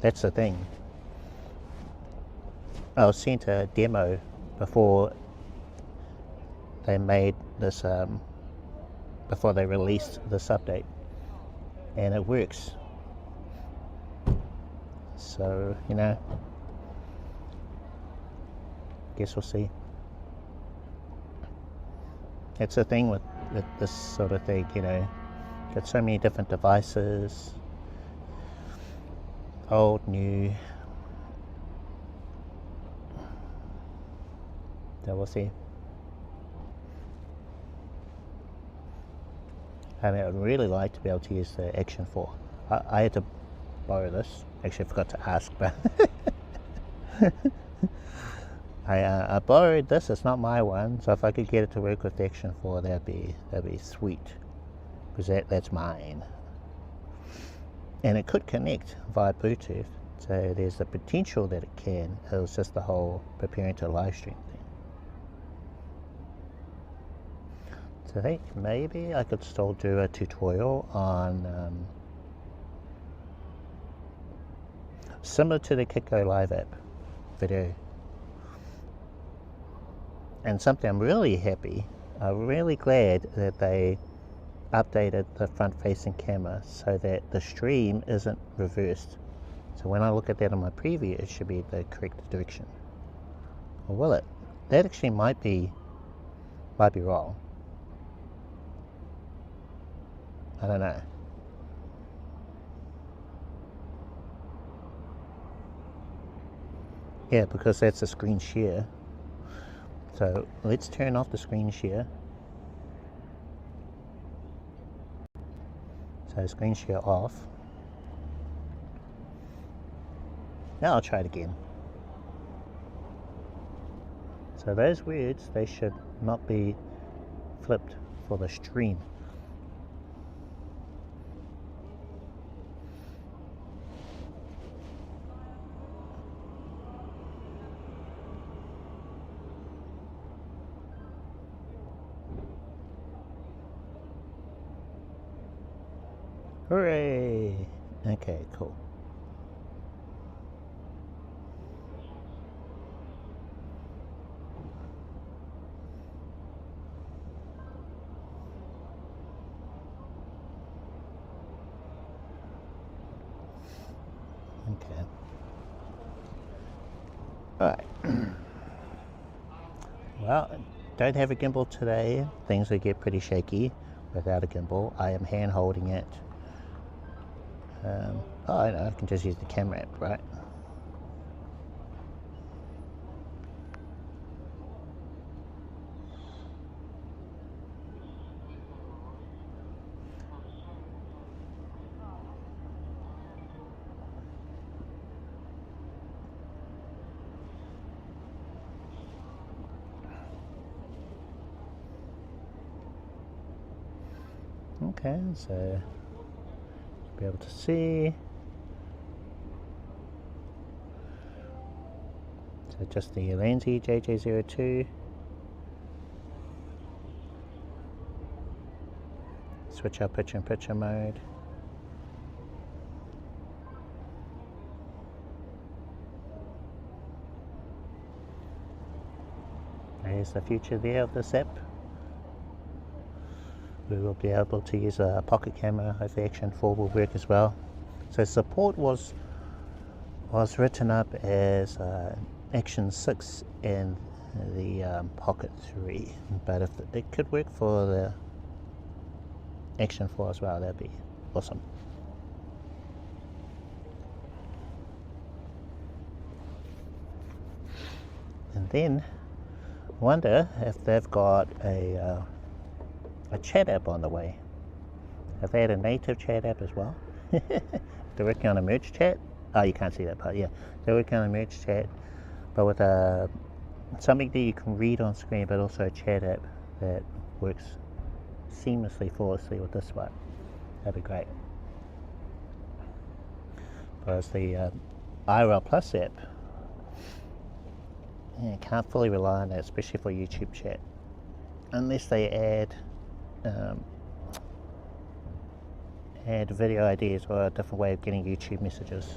That's the thing. I was sent a demo before they made this, before they released this update, and it works. So, you know, guess we'll see. It's the thing with this sort of thing, you know, got so many different devices. Old, new. So we'll see. I mean, I'd really like to be able to use the Action 4. I had to borrow this. Actually, I forgot to ask, but I borrowed this. It's not my one, so if I could get it to work with the Action 4, that'd be sweet, because that's mine. And it could connect via Bluetooth, so there's the potential that it can. It was just the whole preparing to live stream thing. So I think maybe I could still do a tutorial on similar to the Go Live app video. And something I'm really really glad that they updated the front-facing camera so that the stream isn't reversed. So when I look at that on my preview, it should be the correct direction. Or will it? That actually might be wrong. I don't know. Yeah, because that's a screen share. So let's turn off the screen share. So screen share off. Now I'll try it again. So those words, they should not be flipped for the stream. Hooray! Okay, cool. Okay. Alright. Well, don't have a gimbal today. Things will get pretty shaky without a gimbal. I am hand holding it. Oh, I know, I can just use the camera app, right? Okay, so be able to see. So just the Lanzi JJ02. Switch our picture-in-picture mode. There's the future there of this app. We will be able to use a pocket camera. Hopefully Action 4 will work as well. So support was written up as Action 6 and the Pocket 3, but if it could work for the Action 4 as well, that'd be awesome. And then wonder if they've got a chat app on the way. Have they had a native chat app as well? They're working on a merge chat. Oh, you can't see that part. Yeah, they're working on a merge chat, but with something that you can read on screen, but also a chat app that works seamlessly, flawlessly with this one. That'd be great. Whereas the IRL Plus app, yeah, can't fully rely on that, especially for YouTube chat, unless they add video ideas or a different way of getting YouTube messages.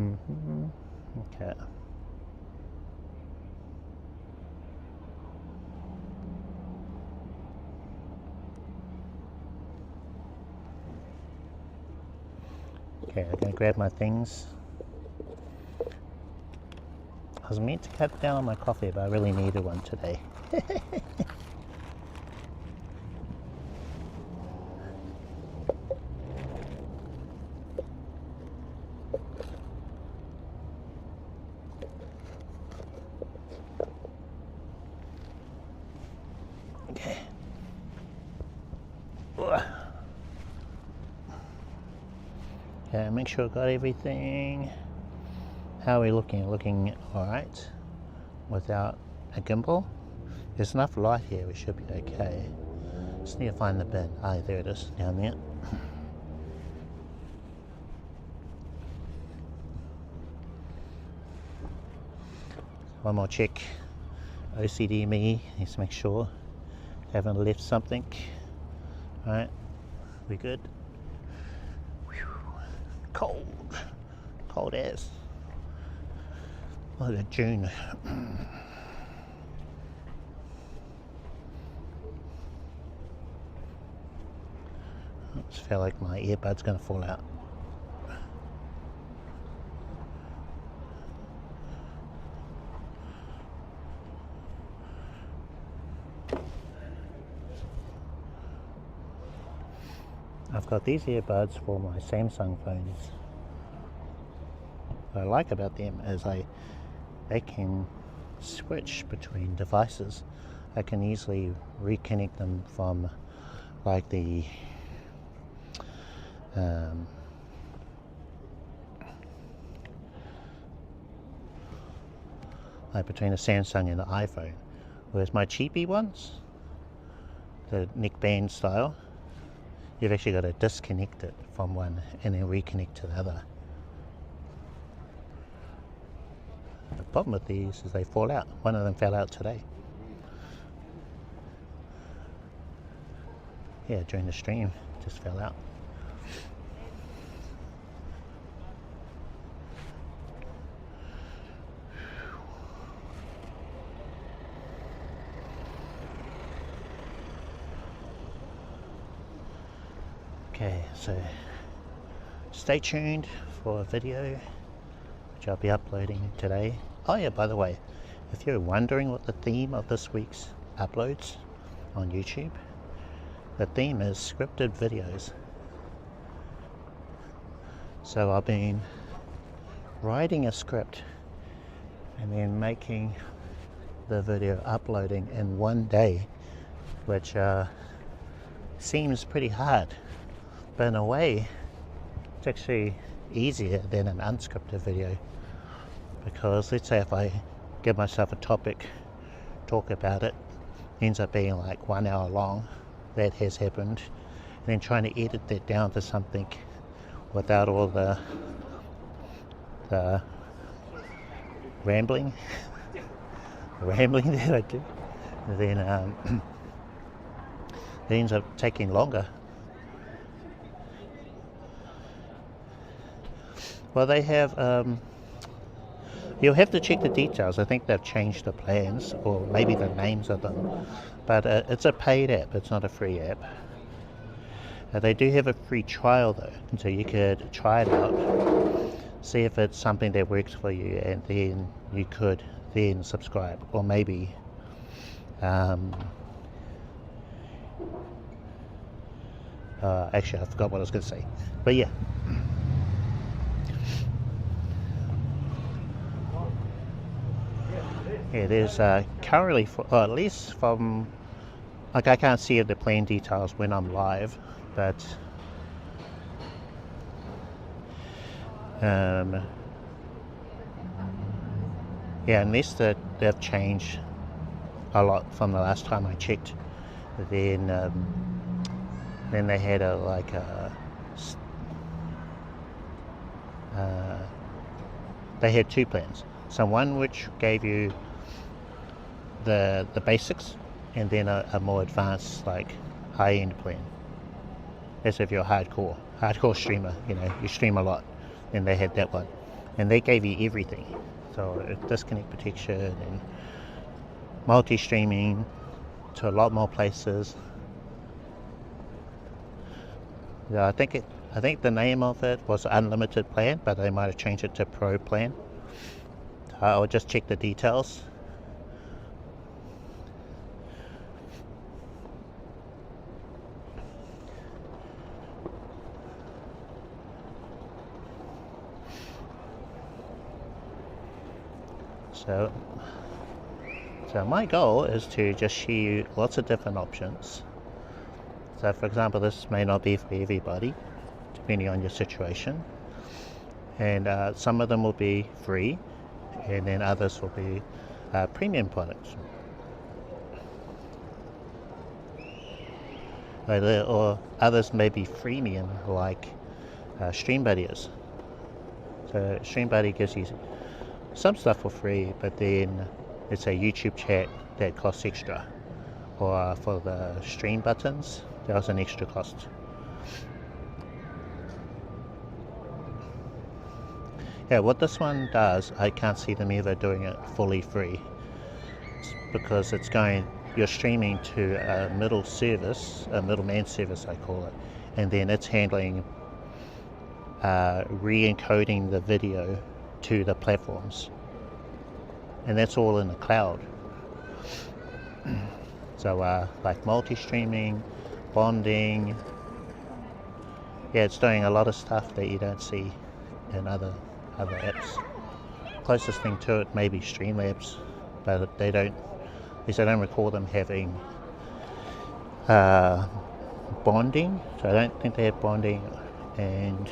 Okay. Okay, I'm gonna grab my things. I was meant to cut down on my coffee, but I really needed one today. Okay. Okay, make sure I got everything. How are we looking? Looking alright without a gimbal. There's enough light here, we should be okay. Just need to find the bin. Ah, there it is, down there. One more check. OCD me needs to make sure I haven't left something. Alright, we good? Whew. Cold as. Look at June. I just feel like my earbud's gonna fall out. I've got these earbuds for my Samsung phones. What I like about them is they can switch between devices, I can easily reconnect them from like the like between the Samsung and the iPhone. Whereas my cheapy ones, the neckband style, you've actually got to disconnect it from one and then reconnect to the other. The problem with these is they fall out. One of them fell out today. Yeah, during the stream, just fell out. Okay, so stay tuned for a video which I'll be uploading today. Oh yeah, by the way, if you're wondering what the theme of this week's uploads on YouTube, the theme is scripted videos. So I've been writing a script and then making the video uploading in one day, which seems pretty hard, but in a way it's actually easier than an unscripted video, because let's say if I give myself a topic, talk about it, ends up being like 1 hour long. That has happened, and then trying to edit that down to something without all the rambling that I do, then it ends up taking longer. Well, they have you'll have to check the details. I think they've changed the plans, or maybe the names of them, but it's a paid app, it's not a free app. They do have a free trial though, so you could try it out, see if it's something that works for you, and then you could then subscribe, or maybe actually I forgot what I was going to say, but yeah. Yeah, there's currently, at least from, like, I can't see the plan details when I'm live, but yeah, unless they've changed a lot from the last time I checked, then they had they had two plans. So one which gave you the basics, and then a more advanced, like, high-end plan. As if you're a hardcore streamer, you know, you stream a lot, then they had that one, and they gave you everything. So disconnect protection and multi-streaming to a lot more places. Yeah, I think the name of it was unlimited plan, but they might have changed it to pro plan. I'll just check the details. So my goal is to just show you lots of different options. So for example, this may not be for everybody, depending on your situation. And some of them will be free, and then others will be premium products. Or others may be freemium, like StreamBuddy is. So StreamBuddy gives you some stuff for free, but then it's a YouTube chat that costs extra. Or for the stream buttons, there's an extra cost. Yeah, what this one does, I can't see them ever doing it fully free. It's because you're streaming to a middle service, a middleman service I call it, and then it's handling re-encoding the video to the platforms, and that's all in the cloud. So like multi-streaming, bonding, yeah, it's doing a lot of stuff that you don't see in other apps. Closest thing to it may be Streamlabs, but they don't, at least I don't recall them having bonding, so I don't think they have bonding, and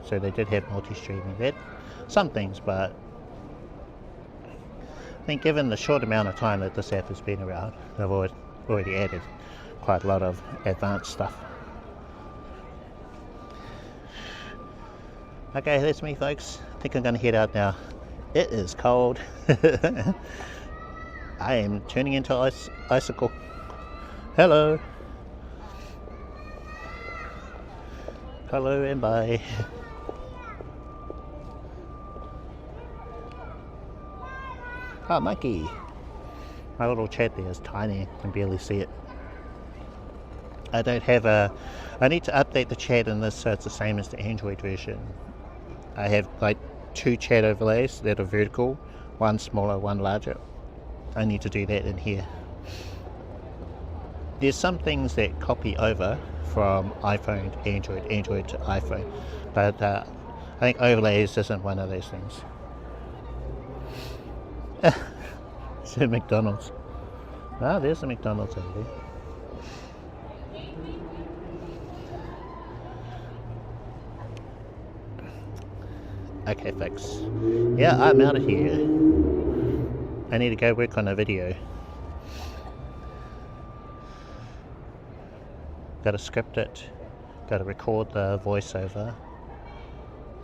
so they did have multi-streaming. That some things, but I think given the short amount of time that this app has been around, they've already added quite a lot of advanced stuff. Okay, that's me folks. I think I'm going to head out now. It is cold. I am turning into icicle. Hello. Hello and bye. Oh, monkey. My little chat there is tiny. I can barely see it. I don't have I need to update the chat in this so it's the same as the Android version. I have like 2 chat overlays that are vertical, one smaller, one larger. I need to do that in here. There's some things that copy over from iPhone to Android, Android to iPhone, but I think overlays isn't one of those things. It's a McDonald's. Ah, there's a McDonald's over there. Okay folks, yeah, I'm out of here. I need to go work on a video. Gotta script it, gotta record the voiceover.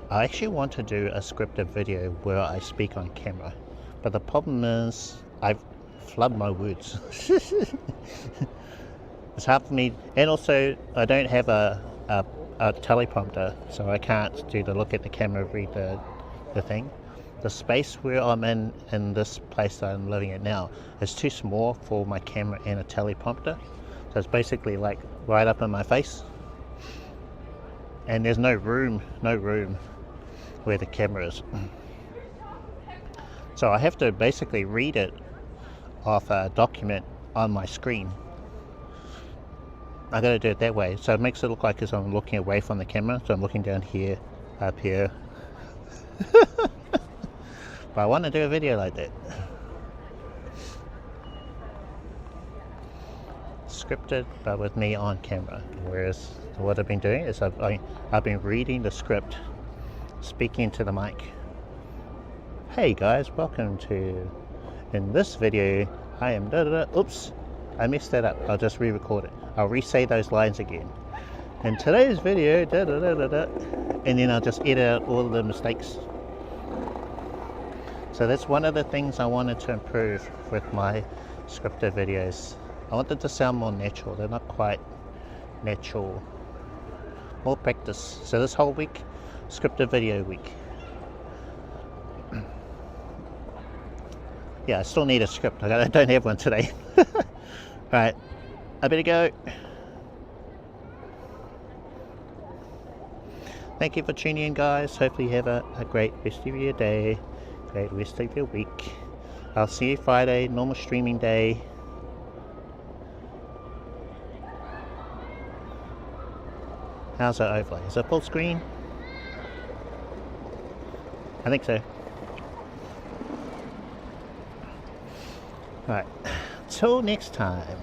I actually want to do a scripted video where I speak on camera, but the problem is I've flubbed my words. It's hard for me, and also I don't have a teleprompter, so I can't do the look at the camera, read the thing. The space where I'm in this place that I'm living at now is too small for my camera and a teleprompter, so it's basically like right up in my face, and there's no room where the camera is, so I have to basically read it off a document on my screen. I gotta do it that way, so it makes it look like as I'm looking away from the camera, so I'm looking down here, up here. But I want to do a video like that. Scripted, but with me on camera. Whereas what I've been doing is I've been reading the script, speaking to the mic. Hey guys, welcome to, in this video, I am oops, I messed that up. I'll just re-record it. I'll re-say those lines again. In today's video, and then I'll just edit out all of the mistakes. So that's one of the things I wanted to improve with my scripted videos. I want them to sound more natural. They're not quite natural. More practice. So this whole week, scripted video week. Yeah, I still need a script. I don't have one today. Alright, I better go. Thank you for tuning in guys. Hopefully you have a great rest of your day. Great rest of your week. I'll see you Friday, normal streaming day. How's that overlay? Is it full screen? I think so. Alright, till next time.